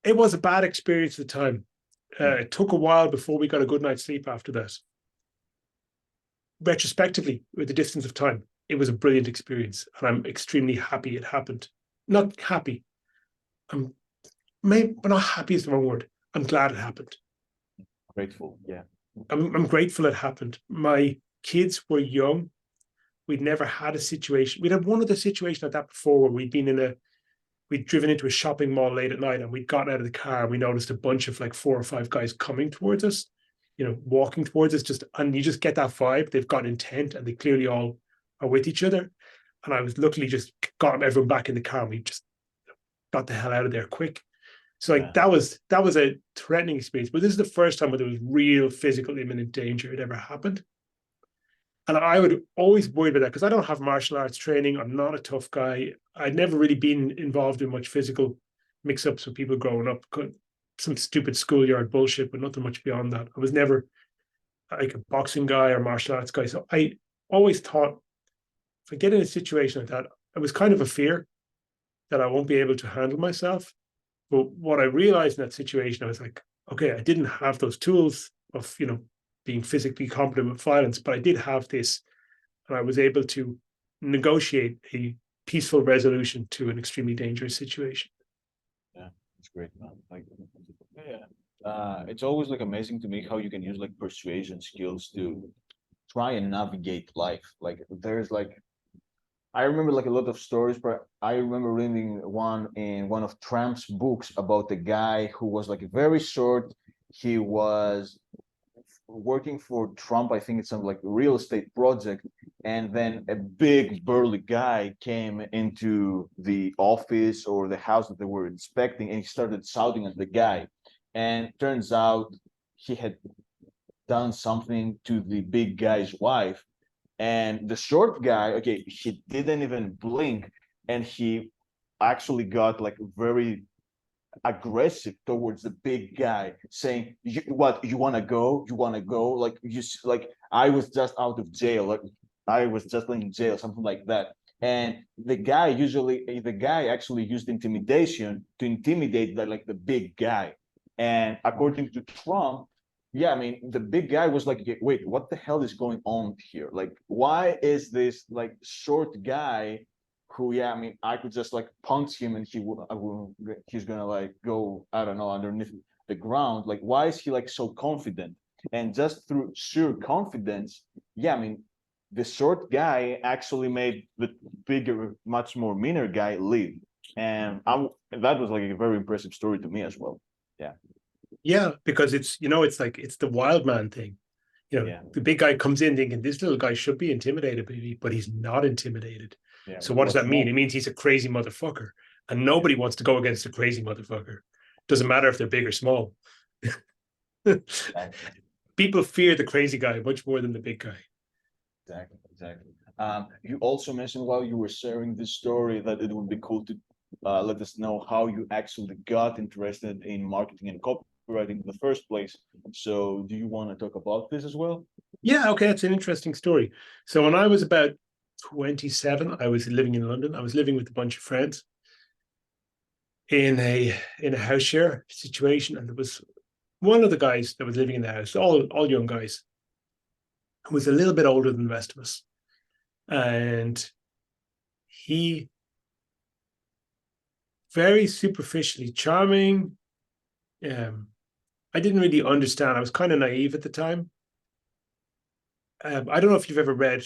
It was a bad experience at the time. It took a while before we got a good night's sleep after that. Retrospectively, with the distance of time, it was a brilliant experience, and I'm extremely happy it happened. Not happy. But not happy is the wrong word. I'm glad it happened. Grateful, yeah. I'm grateful it happened. My kids were young. We'd never had a situation. We'd had one other situation like that before where we'd driven into a shopping mall late at night and we'd gotten out of the car and we noticed a bunch of like 4 or 5 guys coming towards us, walking towards us, and you just get that vibe. They've got intent and they clearly all are with each other. And I was luckily just got everyone back in the car and we just got the hell out of there quick. So like that was a threatening experience. But this is the first time where there was real physical imminent danger had ever happened. And I would always worry about that because I don't have martial arts training. I'm not a tough guy. I'd never really been involved in much physical mix-ups with people growing up. Some stupid schoolyard bullshit, but nothing much beyond that. I was never like a boxing guy or martial arts guy. So I always thought if I get in a situation like that, it was kind of a fear that I won't be able to handle myself. But what I realized in that situation, I was like, okay, I didn't have those tools of, being physically competent with violence, but I did have this, and I was able to negotiate a peaceful resolution to an extremely dangerous situation. Yeah, it's great, man. Like, yeah, it's always like amazing to me how you can use like persuasion skills to try and navigate life. Like, there's like, I remember like a lot of stories, but I remember reading one in one of Trump's books about the guy who was like very short. He was working for Trump, I think it's some like real estate project, and then a big burly guy came into the office or the house that they were inspecting, and he started shouting at the guy. And turns out he had done something to the big guy's wife, and the short guy, okay, he didn't even blink, and he actually got like very aggressive towards the big guy, saying, "What, you want to go? You want to go? Like like I was just out of jail, like I was just in jail, something like that." And the guy actually used intimidation to intimidate like the big guy. And according to Trump, yeah, I mean, the big guy was like, "Wait, what the hell is going on here? Like, why is this like short guy who, yeah, I mean, I could just like punch him and he's gonna like go, I don't know, underneath the ground. Like, why is he like so confident?" And just through sheer confidence, yeah, I mean, the short guy actually made the bigger, much more meaner guy leave. And that was like a very impressive story to me as well. Yeah. Yeah, because it's like it's the wild man thing. Yeah. The big guy comes in thinking this little guy should be intimidated by me, but he's not intimidated. Yeah. So what does that mean? More? It means he's a crazy motherfucker. And nobody wants to go against a crazy motherfucker. Doesn't matter if they're big or small. Exactly. People fear the crazy guy much more than the big guy. Exactly. Exactly. You also mentioned while you were sharing this story that it would be cool to let us know how you actually got interested in marketing and copywriting in the first place. So do you want to talk about this as well? Yeah, okay, it's an interesting story. So when I was about 27, I was living in London. I was living with a bunch of friends in a house share situation, and there was one of the guys that was living in the house, all young guys, who was a little bit older than the rest of us. And he very superficially charming. I didn't really understand. I was kind of naive at the time. I don't know if you've ever read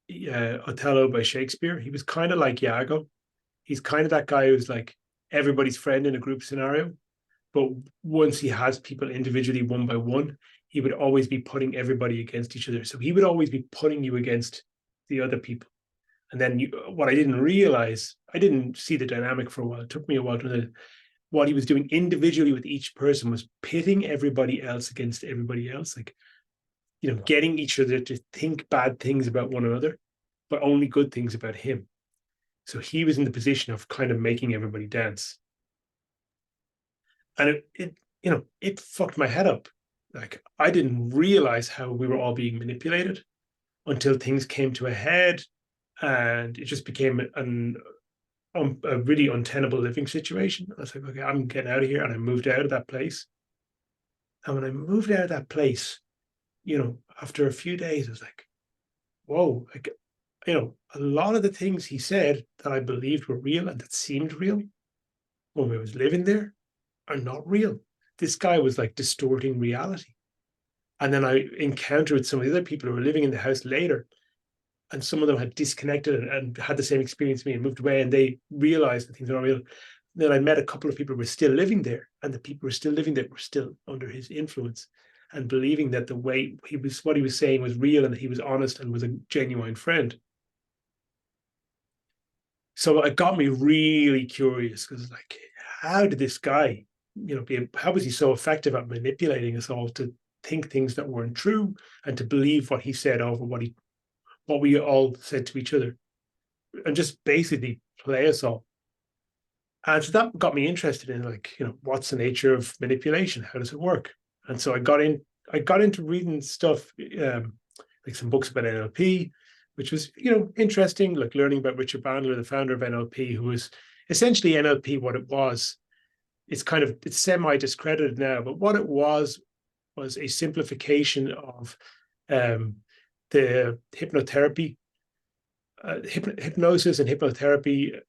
Othello by Shakespeare. He was kind of like Iago. He's kind of that guy who's like everybody's friend in a group scenario. But once he has people individually one by one, he would always be putting everybody against each other. So he would always be putting you against the other people. And then what I didn't realize, I didn't see the dynamic for a while. It took me a while to what he was doing individually with each person was pitting everybody else against everybody else, like, getting each other to think bad things about one another, but only good things about him. So he was in the position of kind of making everybody dance. And it fucked my head up. Like, I didn't realize how we were all being manipulated until things came to a head, and it just became a really untenable living situation. I was like, okay, I'm getting out of here. And I moved out of that place. And when I moved out of that place, after a few days, I was like, whoa, like, a lot of the things he said that I believed were real and that seemed real when I was living there are not real. This guy was like distorting reality. And then I encountered some of the other people who were living in the house later, and some of them had disconnected and had the same experience as me and moved away, and they realized that things are not real. Then I met a couple of people who were still living there, and the people who were still living there were still under his influence and believing that the way what he was saying was real and that he was honest and was a genuine friend. So it got me really curious, because like, how did this guy, how was he so effective at manipulating us all to think things that weren't true and to believe what he said over what he what we all said to each other, and just basically play us all. And so that got me interested in, like, what's the nature of manipulation? How does it work? And so I got into reading stuff, like some books about NLP, which was, interesting, like learning about Richard Bandler, the founder of NLP, who was essentially NLP. What it was, it's semi-discredited now, but what it was a simplification of the hypnotherapy, hypnosis and hypnotherapy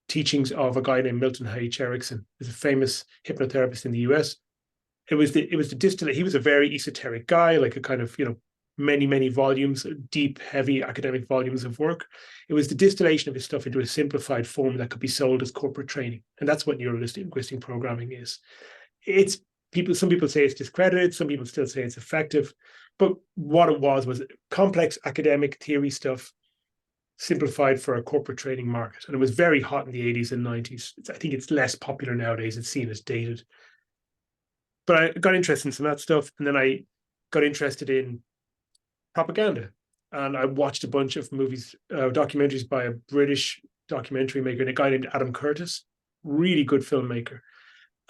teachings of a guy named Milton H. Erickson, who's a famous hypnotherapist in the US. It was the distillate. He was a very esoteric guy, like a kind of, many volumes, deep, heavy academic volumes of work. It was the distillation of his stuff into a simplified form that could be sold as corporate training. And that's what neuro-linguistic programming is. Some people say it's discredited, some people still say it's effective. But what it was complex academic theory stuff simplified for a corporate training market. And it was very hot in the 80s and 90s. I think it's less popular nowadays. It's seen as dated. But I got interested in some of that stuff. And then I got interested in propaganda. And I watched a bunch of movies, documentaries by a British documentary maker, a guy named Adam Curtis, really good filmmaker.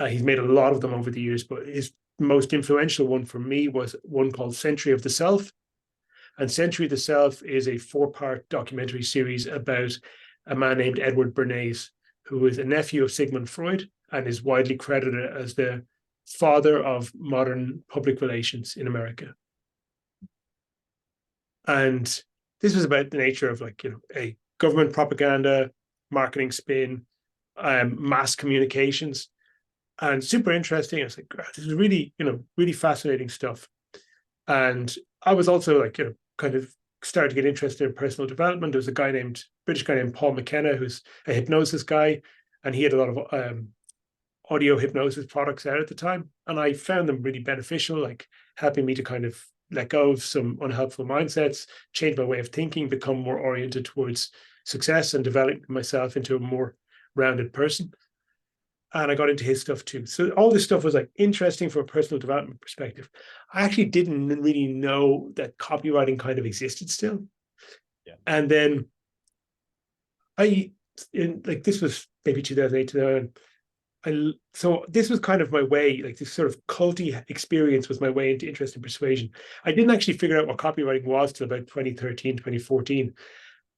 He's made a lot of them over the years, but his most influential one for me was one called Century of the Self. And Century of the Self is a 4-part documentary series about a man named Edward Bernays, who is a nephew of Sigmund Freud and is widely credited as the father of modern public relations in America. And this was about the nature of, like, a government propaganda, marketing spin, mass communications, and super interesting. I was like, this is really, really fascinating stuff. And I was also, like, kind of started to get interested in personal development. There was a British guy named Paul McKenna, who's a hypnosis guy, and he had a lot of audio hypnosis products out at the time. And I found them really beneficial, like helping me to kind of let go of some unhelpful mindsets, change my way of thinking, become more oriented towards success and develop myself into a more rounded person. And I got into his stuff too. So all this stuff was, like, interesting from a personal development perspective. I actually didn't really know that copywriting kind of existed still. Yeah. And then this was maybe 2008, 2009. So this was kind of my way, like this sort of culty experience was my way into interest in persuasion. I didn't actually figure out what copywriting was till about 2013, 2014.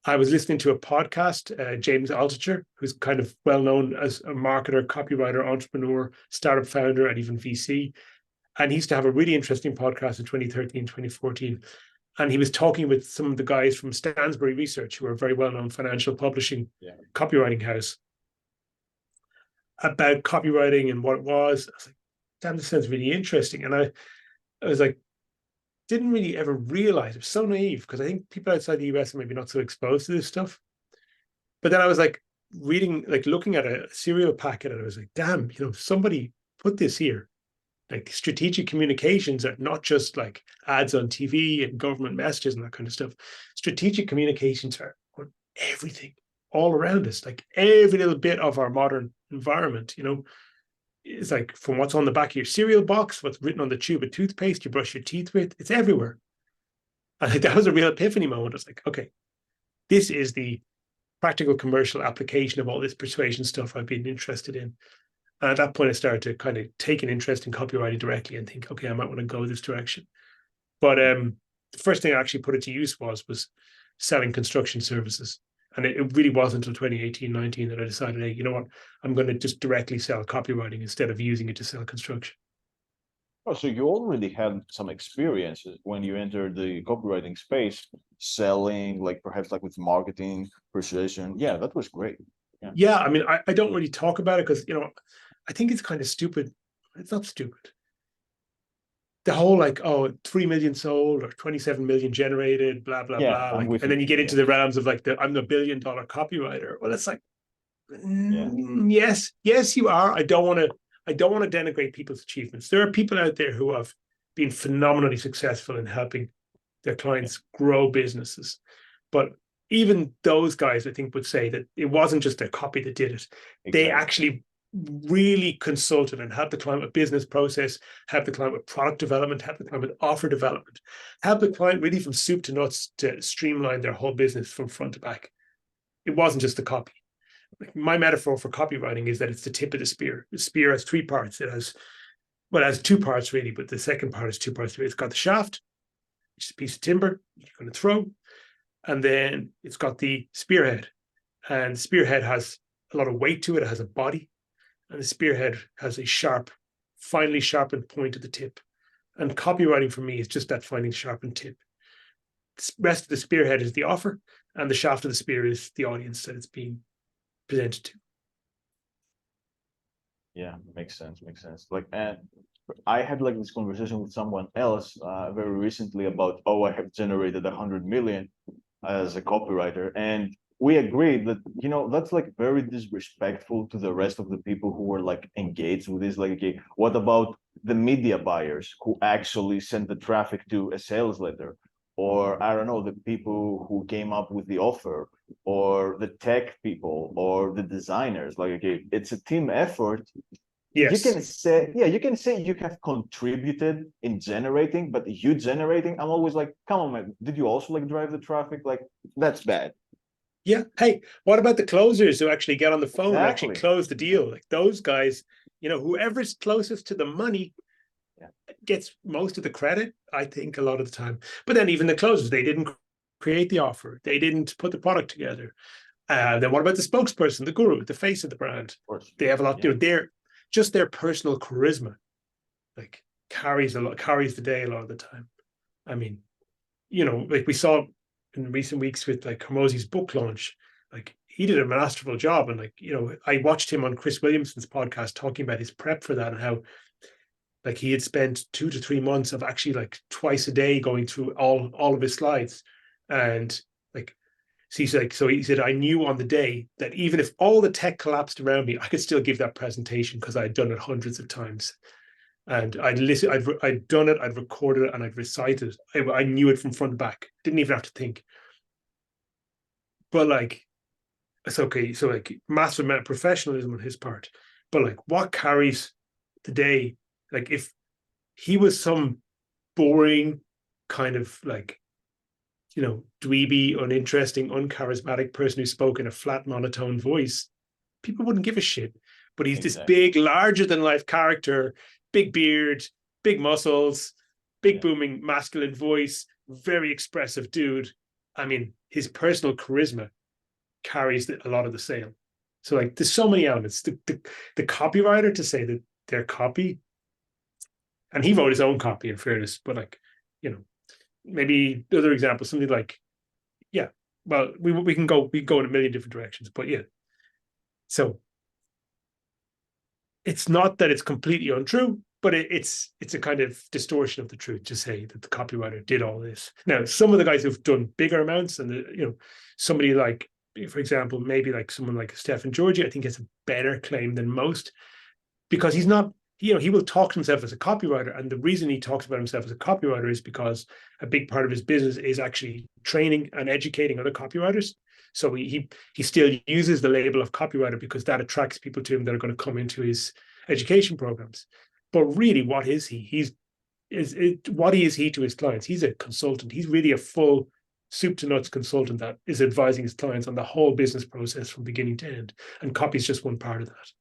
I was listening to a podcast, James Altucher, who's kind of well known as a marketer, copywriter, entrepreneur, startup founder, and even VC. And he used to have a really interesting podcast in 2013, 2014. And he was talking with some of the guys from Stansberry Research, who are a very well-known financial publishing copywriting house, about copywriting and what it was. I was like, damn, this sounds really interesting. And I was like, didn't really ever realize, it was so naive, because I think people outside the US are maybe not so exposed to this stuff. But then I was like reading, like looking at a cereal packet, and I was like, damn, somebody put this here. Like, strategic communications are not just like ads on TV and government messages and that kind of stuff. Strategic communications are on everything, all around us, like every little bit of our modern environment. It's like from what's on the back of your cereal box, what's written on the tube of toothpaste you brush your teeth with, it's everywhere. And that was a real epiphany moment. I was like, okay, this is the practical commercial application of all this persuasion stuff I've been interested in. And at that point, I started to kind of take an interest in copywriting directly and think, okay, I might want to go this direction. But the first thing I actually put it to use was selling construction services. And it really wasn't until 2018, 19 that I decided, hey, you know what, I'm going to just directly sell copywriting instead of using it to sell construction. Oh, so you already had some experiences when you entered the copywriting space, selling, like perhaps like with marketing, persuasion. Yeah, that was great. Yeah, I mean, I don't really talk about it because, I think it's kind of stupid. It's not stupid. The whole, like, 3 million sold or 27 million generated, blah, blah, blah. Like, and then you get into the realms of, like, I'm the $1 billion copywriter. Well, it's like, yes, you are. I don't want to denigrate people's achievements. There are people out there who have been phenomenally successful in helping their clients grow businesses. But even those guys, I think, would say that it wasn't just their copy that did it. Exactly. They actually really consulted and help the client with business process, help the client with product development, help the client with offer development, help the client really from soup to nuts to streamline their whole business from front to back. It wasn't just the copy. My metaphor for copywriting is that it's the tip of the spear. The spear has three parts. It has two parts really, but the second part is two parts. It's got the shaft, which is a piece of timber you're going to throw, and then it's got the spearhead. And the spearhead has a lot of weight to it. It has a body, and the spearhead has a sharp, finely sharpened point at the tip. And copywriting for me is just that finely sharpened tip. The rest of the spearhead is the offer, and the shaft of the spear is the audience that it's being presented to. Yeah, makes sense. Like, and I had like this conversation with someone else very recently about, oh, I have generated 100 million as a copywriter, and we agreed that, you know, that's like very disrespectful to the rest of the people who were like engaged with this. Like, okay, what about the media buyers who actually sent the traffic to a sales letter? Or I don't know, the people who came up with the offer, or the tech people, or the designers. Like, okay, it's a team effort. Yes. You can say, yeah, you can say you have contributed in generating, but you generating, I'm always like, come on, man, did you also like drive the traffic? Like, that's bad. Yeah. Hey, what about the closers who actually get on the phone and actually Exactly. close the deal? Like those guys, you know, whoever's closest to the money gets most of the credit, I think, a lot of the time. But then even the closers, they didn't create the offer. They didn't put the product together. Then what about the spokesperson, the guru, the face of the brand? Of course. They have a lot, you know, their personal charisma, like carries the day a lot of the time. I mean, you know, like we saw in recent weeks with like Hormozi's book launch, like he did a masterful job. And like, you know, I watched him on Chris Williamson's podcast talking about his prep for that and how like he had spent 2 to 3 months of actually like twice a day going through all of his slides. And like, so he said, I knew on the day that even if all the tech collapsed around me, I could still give that presentation because I'd done it hundreds of times. And I'd done it, I'd recorded it, and I'd recited it. I knew it from front to back. Didn't even have to think. But like, it's okay. So like massive amount of professionalism on his part. But like, what carries the day? Like if he was some boring kind of like, you know, dweeby, uninteresting, uncharismatic person who spoke in a flat monotone voice, people wouldn't give a shit. But he's this big, larger than life character, big beard, big muscles, big booming masculine voice, very expressive dude. I mean, his personal charisma carries a lot of the sale. So like there's so many elements. The copywriter to say that their copy, and he wrote his own copy in fairness, but like, you know, maybe other examples, something like, yeah, well, we can go in a million different directions, but yeah. So it's not that it's completely untrue, but it's a kind of distortion of the truth to say that the copywriter did all this. Now, some of the guys who've done bigger amounts, and you know, somebody like, for example, maybe like someone like Stefan Georgi, I think has a better claim than most, because he's not, you know, he will talk to himself as a copywriter. And the reason he talks about himself as a copywriter is because a big part of his business is actually training and educating other copywriters. So he still uses the label of copywriter because that attracts people to him that are going to come into his education programs. But really, what is he? What is he to his clients? He's a consultant. He's really a full soup to nuts consultant that is advising his clients on the whole business process from beginning to end. And copy is just one part of that.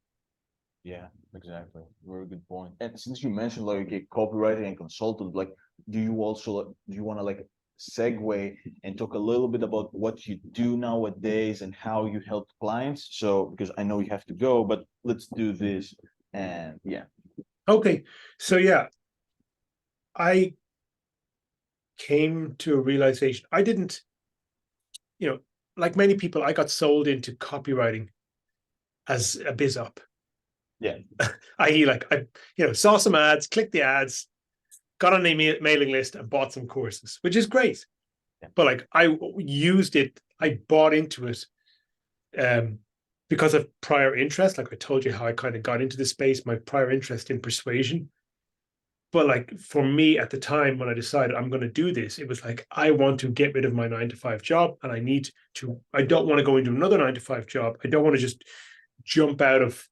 Yeah, exactly. Very good point. And since you mentioned like a copywriting and consultant, like, do you want to like segue and talk a little bit about what you do nowadays and how you help clients? So, because I know you have to go, but let's do this. And yeah. Okay. So yeah, I came to a realization. I didn't, you know, like many people, I got sold into copywriting as a biz up. Yeah. I.e., like I, you know, saw some ads, clicked the ads, got on a mailing list and bought some courses, which is great. Yeah. But like I used it, I bought into it because of prior interest. Like I told you how I kind of got into the space, my prior interest in persuasion. But like for me at the time when I decided I'm going to do this, it was like, I want to get rid of my 9-to-5 job, and I don't want to go into another 9-to-5 job. I don't want to just jump out of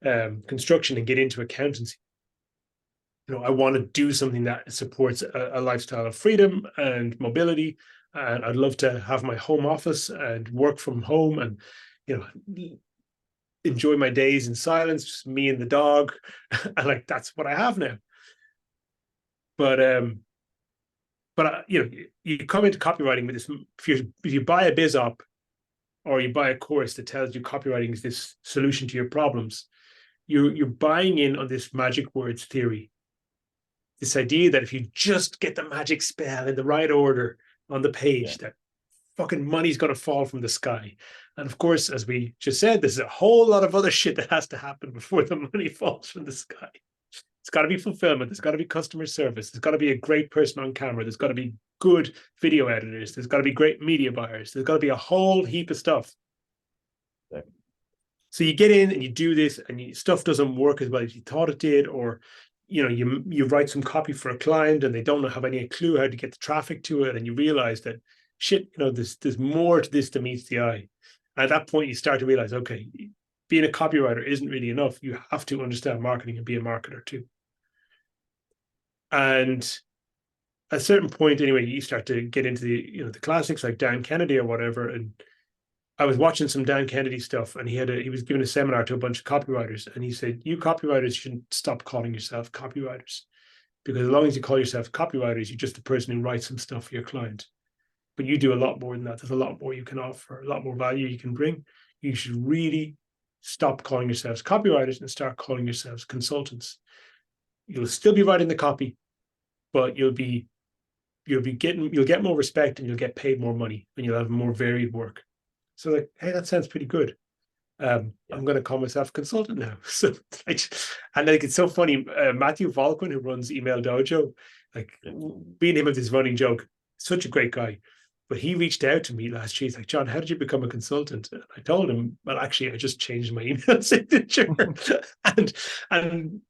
construction and get into accountancy. I want to do something that supports a lifestyle of freedom and mobility. And I'd love to have my home office and work from home and, enjoy my days in silence, just me and the dog. And that's what I have now. But you come into copywriting with this. If you buy a biz op or you buy a course that tells you copywriting is this solution to your problems, you're buying in on this magic words theory. This idea that if you just get the magic spell in the right order on the page, that fucking money's going to fall from the sky. And of course, as we just said, there's a whole lot of other shit that has to happen before the money falls from the sky. It's got to be fulfillment. There's got to be customer service. There's got to be a great person on camera. There's got to be good video editors. There's got to be great media buyers. There's got to be a whole heap of stuff. Yeah. So you get in and you do this and stuff doesn't work as well as you thought it did, or you write some copy for a client and they don't have any clue how to get the traffic to it, and you realize that shit, there's more to this than meets the eye. And at that point, you start to realize, okay, being a copywriter isn't really enough. You have to understand marketing and be a marketer too. And at a certain point, anyway, you start to get into the classics like Dan Kennedy or whatever. And I was watching some Dan Kennedy stuff, and he was giving a seminar to a bunch of copywriters, and he said, you copywriters shouldn't stop calling yourself copywriters, because as long as you call yourself copywriters, you're just the person who writes some stuff for your client. But you do a lot more than that. There's a lot more you can offer, a lot more value you can bring. You should really stop calling yourselves copywriters and start calling yourselves consultants. You'll still be writing the copy, but you'll get more respect and you'll get paid more money and you'll have more varied work. So hey, that sounds pretty good. I'm going to call myself a consultant now. So, it's so funny. Matthew Volkwin, who runs Email Dojo, me and him have this running joke. Such a great guy, but he reached out to me last year. He's like, John, how did you become a consultant? And I told him, well, actually, I just changed my email signature, and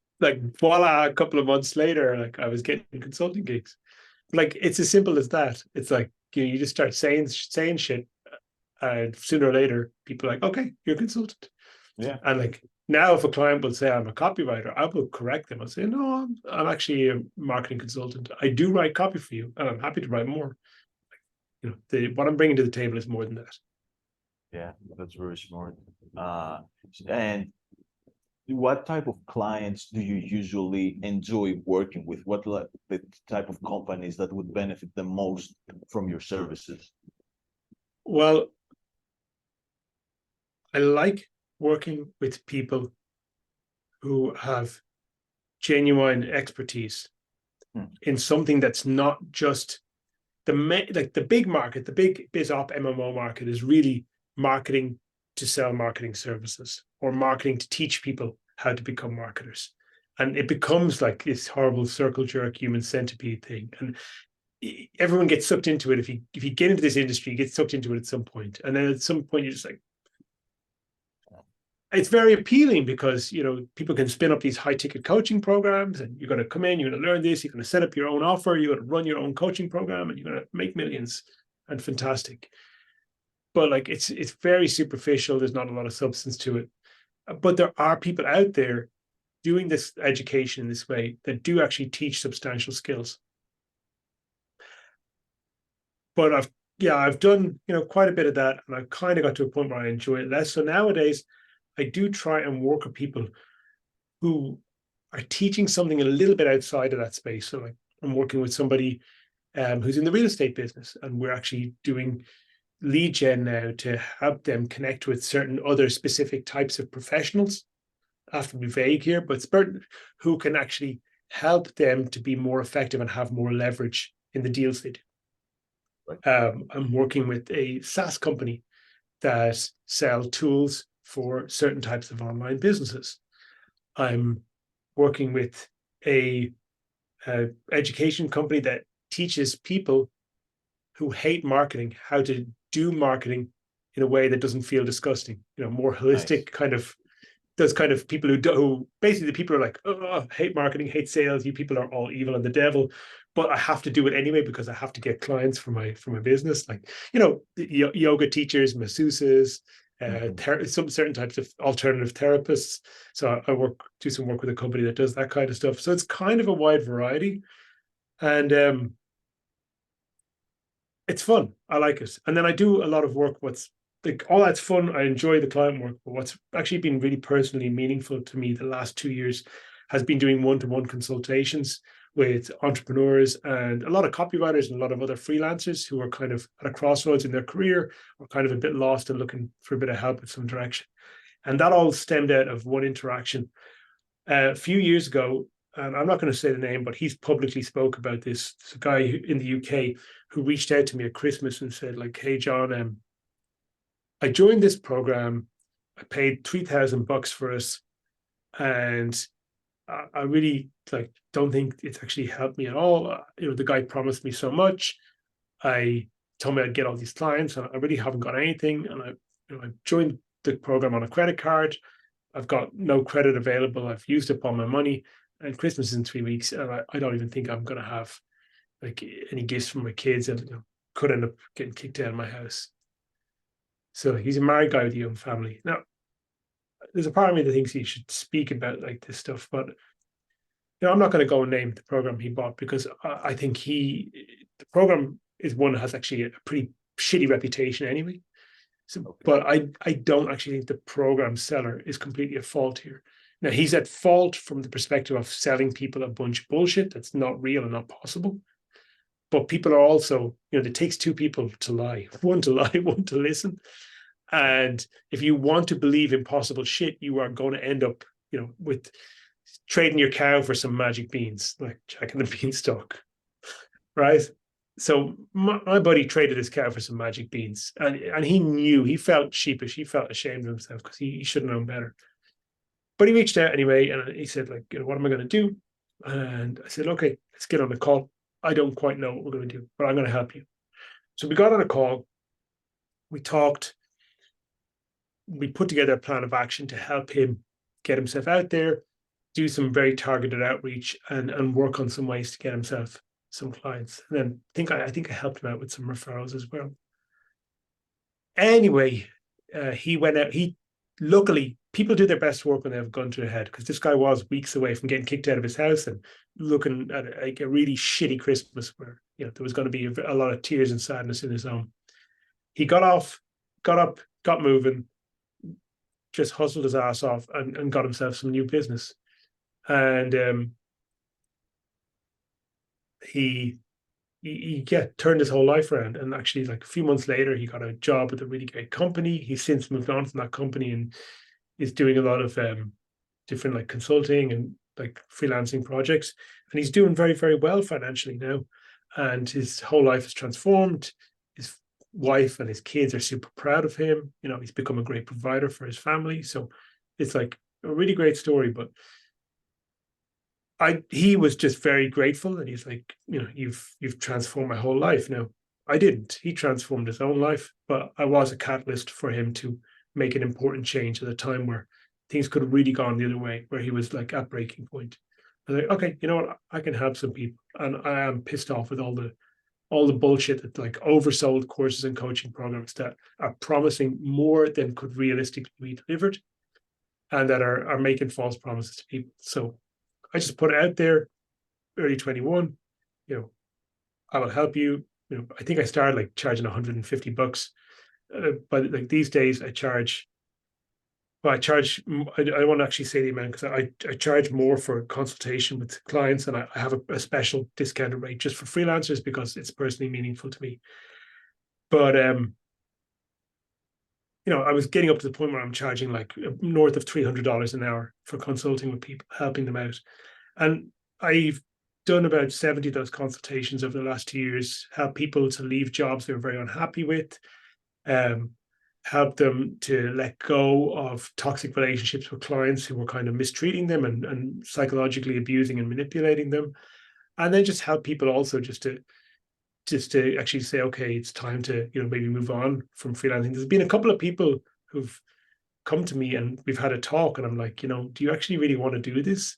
voila, a couple of months later, I was getting consulting gigs. It's as simple as that. It's you just start saying shit. And sooner or later, people are like, okay, you're a consultant. Yeah. And now if a client will say I'm a copywriter, I will correct them. I'll say, no, I'm actually a marketing consultant. I do write copy for you, and I'm happy to write more. What I'm bringing to the table is more than that. Yeah, that's very smart. And what type of clients do you usually enjoy working with? What the type of companies that would benefit the most from your services? Well, I like working with people who have genuine expertise in something that's not just the big market. The big biz op MMO market is really marketing to sell marketing services, or marketing to teach people how to become marketers. And it becomes like this horrible circle jerk human centipede thing. And everyone gets sucked into it. If you get into this industry, you get sucked into it at some point. And then at some point, you're just like, it's very appealing because, people can spin up these high ticket coaching programs, and you're going to come in, you're going to learn this, you're going to set up your own offer, you're going to run your own coaching program, and you're going to make millions, and fantastic. But it's very superficial. There's not a lot of substance to it. But there are people out there doing this education in this way that do actually teach substantial skills. But I've done, quite a bit of that, and I've kind of got to a point where I enjoy it less. So nowadays, I do try and work with people who are teaching something a little bit outside of that space. So I'm working with somebody who's in the real estate business, and we're actually doing lead gen now to help them connect with certain other specific types of professionals. I have to be vague here, but who can actually help them to be more effective and have more leverage in the deals they do. Right. I'm working with a SaaS company that sell tools for certain types of online businesses. I'm working with a education company that teaches people who hate marketing how to do marketing in a way that doesn't feel disgusting. More holistic. Nice. Those kind of people who basically the people are like, oh, hate marketing, hate sales. You people are all evil and the devil, but I have to do it anyway because I have to get clients for my business. Yoga teachers, masseuses, some certain types of alternative therapists. So I do some work with a company that does that kind of stuff. So it's kind of a wide variety, and it's fun. I like it. And then I do a lot of work. What's like all that's fun. I enjoy the client work, but what's actually been really personally meaningful to me the last 2 years has been doing one-to-one consultations with entrepreneurs and a lot of copywriters and a lot of other freelancers who are kind of at a crossroads in their career or kind of a bit lost and looking for a bit of help in some direction. And that all stemmed out of one interaction. A few years ago, and I'm not going to say the name, but he's publicly spoke about this. It's a guy in the UK who reached out to me at Christmas and said, like, hey, John, I joined this program. I paid $3,000 for us. And I really don't think it's actually helped me at all. The guy promised me so much. I told me I'd get all these clients, and I really haven't got anything. And I joined the program on a credit card. I've got no credit available. I've used up all my money, and Christmas is in 3 weeks, and I don't even think I'm going to have like any gifts for my kids, and could end up getting kicked out of my house. So he's a married guy with a young family. Now, there's a part of me that thinks he should speak about like this stuff, but I'm not going to go and name the program he bought, because I think the program is one that has actually a pretty shitty reputation anyway. So, okay. But I don't actually think the program seller is completely at fault here. Now, he's at fault from the perspective of selling people a bunch of bullshit that's not real and not possible. But people are also, it takes two people to lie, one to listen. And if you want to believe impossible shit, you are going to end up, with trading your cow for some magic beans, like Jack and the Beanstalk, right? So my buddy traded his cow for some magic beans, and he felt sheepish, he felt ashamed of himself because he should have known better. But he reached out anyway, and he said, like, what am I going to do? And I said, okay, let's get on the call. I don't quite know what we're going to do, but I'm going to help you. So we got on a call, we talked, we put together a plan of action to help him get himself out there, do some very targeted outreach, and work on some ways to get himself some clients. And then I think I helped him out with some referrals as well. Anyway, he went out. Luckily, people do their best work when they have a gun to their head, because this guy was weeks away from getting kicked out of his house and looking at like a really shitty Christmas where there was going to be a lot of tears and sadness in his home. He got up, got moving, just hustled his ass off and got himself some new business. And he turned his whole life around. And actually, like a few months later, he got a job with a really great company. He's since moved on from that company and is doing a lot of different like consulting and like freelancing projects. And he's doing very, very well financially now. And his whole life is transformed. His wife and his kids are super proud of him. He's become a great provider for his family. So it's like a really great story. But he was just very grateful, and he's like, you've transformed my whole life. Now, I didn't. He transformed his own life, but I was a catalyst for him to make an important change at a time where things could have really gone the other way, where he was like at breaking point. I was like, okay, you know what? I can help some people, and I am pissed off with all the bullshit that like oversold courses and coaching programs that are promising more than could realistically be delivered, and that are making false promises to people. So I just put it out there, early 21, I will help you. I think I started like charging $150, but like these days I charge. Well, I don't want to actually say the amount, because I charge more for consultation with clients, and I have a special discounted rate just for freelancers because it's personally meaningful to me. But I was getting up to the point where I'm charging like north of $300 an hour for consulting with people, helping them out. And I've done about 70 of those consultations over the last 2 years, help people to leave jobs they were very unhappy with, help them to let go of toxic relationships with clients who were kind of mistreating them and psychologically abusing and manipulating them. And then just help people also just to actually say, okay, it's time to, maybe move on from freelancing. There's been a couple of people who've come to me and we've had a talk, and I'm like, do you actually really want to do this?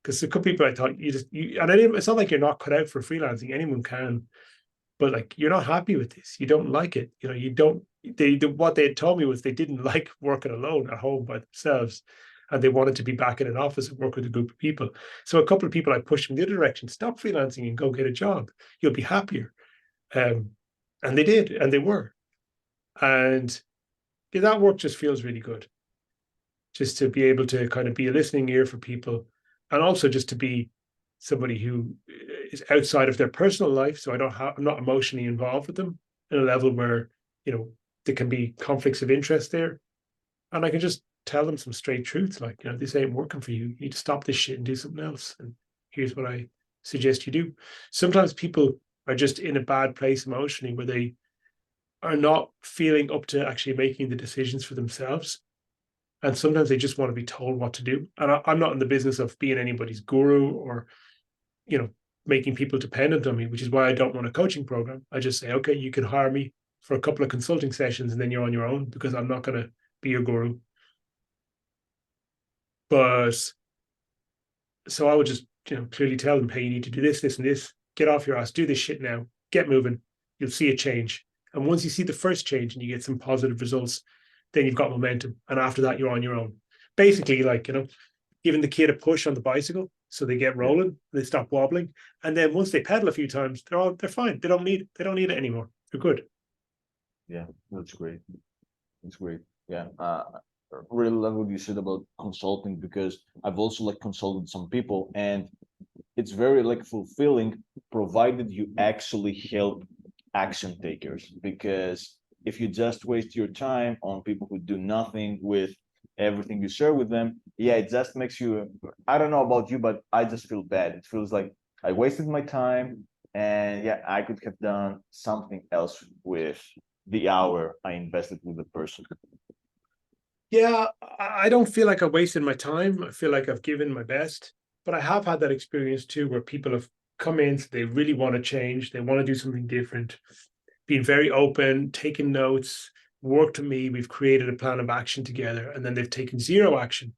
Because a couple of people I thought and it's not like you're not cut out for freelancing. Anyone can. but like, you're not happy with this. You don't like it. You know, you don't, what they had told me was they didn't like working alone at home by themselves. And they wanted to be back in an office and work with a group of people. So a couple of people, I pushed in the other direction, stop freelancing and go get a job. You'll be happier. And they did, and they were. And yeah, that work just feels really good. Just to be able to kind of be a listening ear for people, and also just to be somebody who is outside of their personal life. So I'm not emotionally involved with them at a level where, you know, there can be conflicts of interest there. And I can just tell them some straight truths, like, you know, this ain't working for you. You need to stop this shit and do something else. And here's what I suggest you do. Sometimes people are just in a bad place emotionally where they are not feeling up to actually making the decisions for themselves. And sometimes they just want to be told what to do. And I'm not in the business of being anybody's guru or, you know, making people dependent on me, which is why I don't run a coaching program. I just say, okay, you can hire me for a couple of consulting sessions and then you're on your own, because I'm not going to be your guru. But so I would just, you know, clearly tell them, hey, you need to do this, this, and this. Get off your ass, do this shit now, get moving. You'll see a change. And once you see the first change and you get some positive results, then you've got momentum. And after that, you're on your own. Basically, like, you know, giving the kid a push on the bicycle so they get rolling, they stop wobbling. And then once they pedal a few times, they're fine. They don't need it anymore. They're good. Yeah, that's great. That's great. Yeah. Really love what you said about consulting, because I've also like consulted some people, and it's very like fulfilling, provided you actually help action takers. Because if you just waste your time on people who do nothing with everything you share with them, yeah, it just makes you, I don't know about you, but I just feel bad. It feels like I wasted my time, and yeah, I could have done something else with the hour I invested with the person. Yeah, I don't feel like I wasted my time. I feel like I've given my best. But I have had that experience too, where people have come in, so they really want to change, they want to do something different, being very open, taking notes, worked with me, we've created a plan of action together, and then they've taken zero action.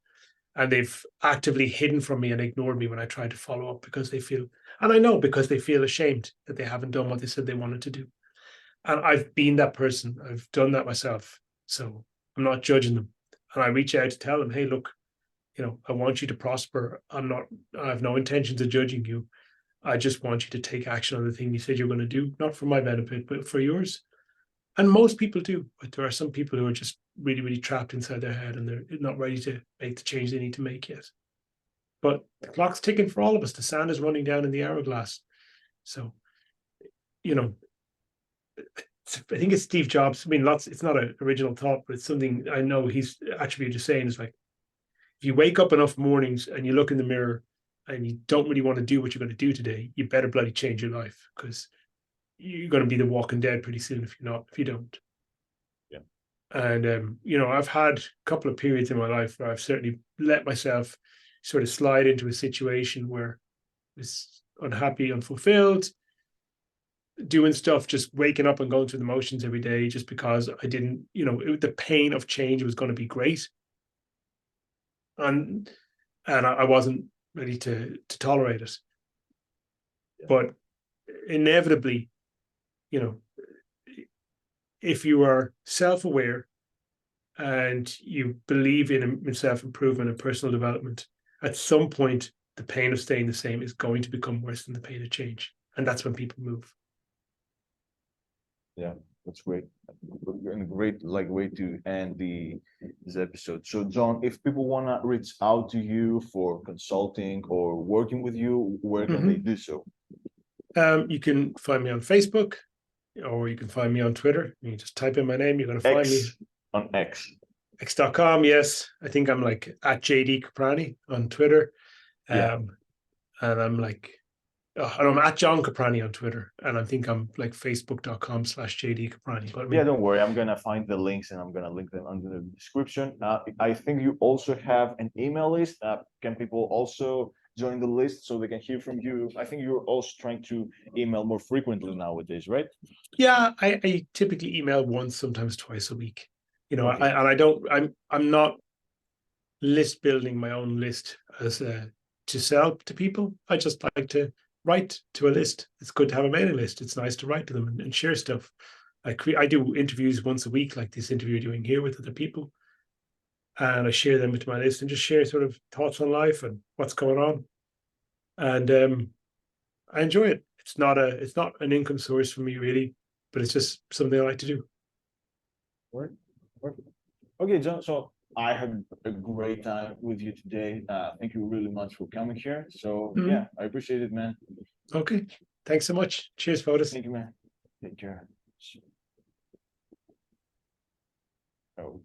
And they've actively hidden from me and ignored me when I tried to follow up, because they feel, and I know, because they feel ashamed that they haven't done what they said they wanted to do. And I've been that person. I've done that myself. So I'm not judging them. And I reach out to tell them, hey, look, you know, I want you to prosper. I have no intentions of judging you. I just want you to take action on the thing you said you're going to do, not for my benefit, but for yours. And most people do, but there are some people who are just really, really trapped inside their head and they're not ready to make the change they need to make yet. But the clock's ticking for all of us. The sand is running down in the hourglass. So, you know, I think it's Steve Jobs. I mean, it's not an original thought, but it's something I know he's attributed to saying, is like, if you wake up enough mornings and you look in the mirror and you don't really want to do what you're going to do today, you better bloody change your life, because you're going to be the walking dead pretty soon if you don't. Yeah. And you know, I've had a couple of periods in my life where I've certainly let myself sort of slide into a situation where I was unhappy, unfulfilled, doing stuff, just waking up and going through the motions every day, just because I didn't, you know, the pain of change was going to be great, and I wasn't ready to tolerate it. Yeah. But inevitably, you know, if you are self-aware and you believe in self-improvement and personal development, at some point the pain of staying the same is going to become worse than the pain of change, and that's when people move. Yeah, that's great. And great like way to end this episode. So John, if people want to reach out to you for consulting or working with you, where can they do so? You can find me on Facebook, or you can find me on Twitter. You just type in my name, you're going to find me. On X.com, yes. I think I'm like at JD Caprani on Twitter. And I'm like, and I'm at John Caprani on Twitter, and I think I'm like facebook.com/JD Caprani. But I mean, yeah, don't worry. I'm gonna find the links and I'm gonna link them under the description. I think you also have an email list. Can people also join the list so they can hear from you? I think you're also trying to email more frequently nowadays, right? Yeah, I typically email once, sometimes twice a week. You know, okay. I'm not list building my own list as to sell to people. I just like to write to a list. It's good to have a mailing list. It's nice to write to them and share stuff. I do interviews once a week, like this interview you're doing here with other people, and I share them into my list and just share sort of thoughts on life and what's going on. And I enjoy it. It's not an income source for me really, but it's just something I like to do. Work. Okay, John. So I had a great time with you today. Thank you really much for coming here. So yeah, I appreciate it, man. Okay. Thanks so much. Cheers, Fotis. Thank you, man. Take care. Oh.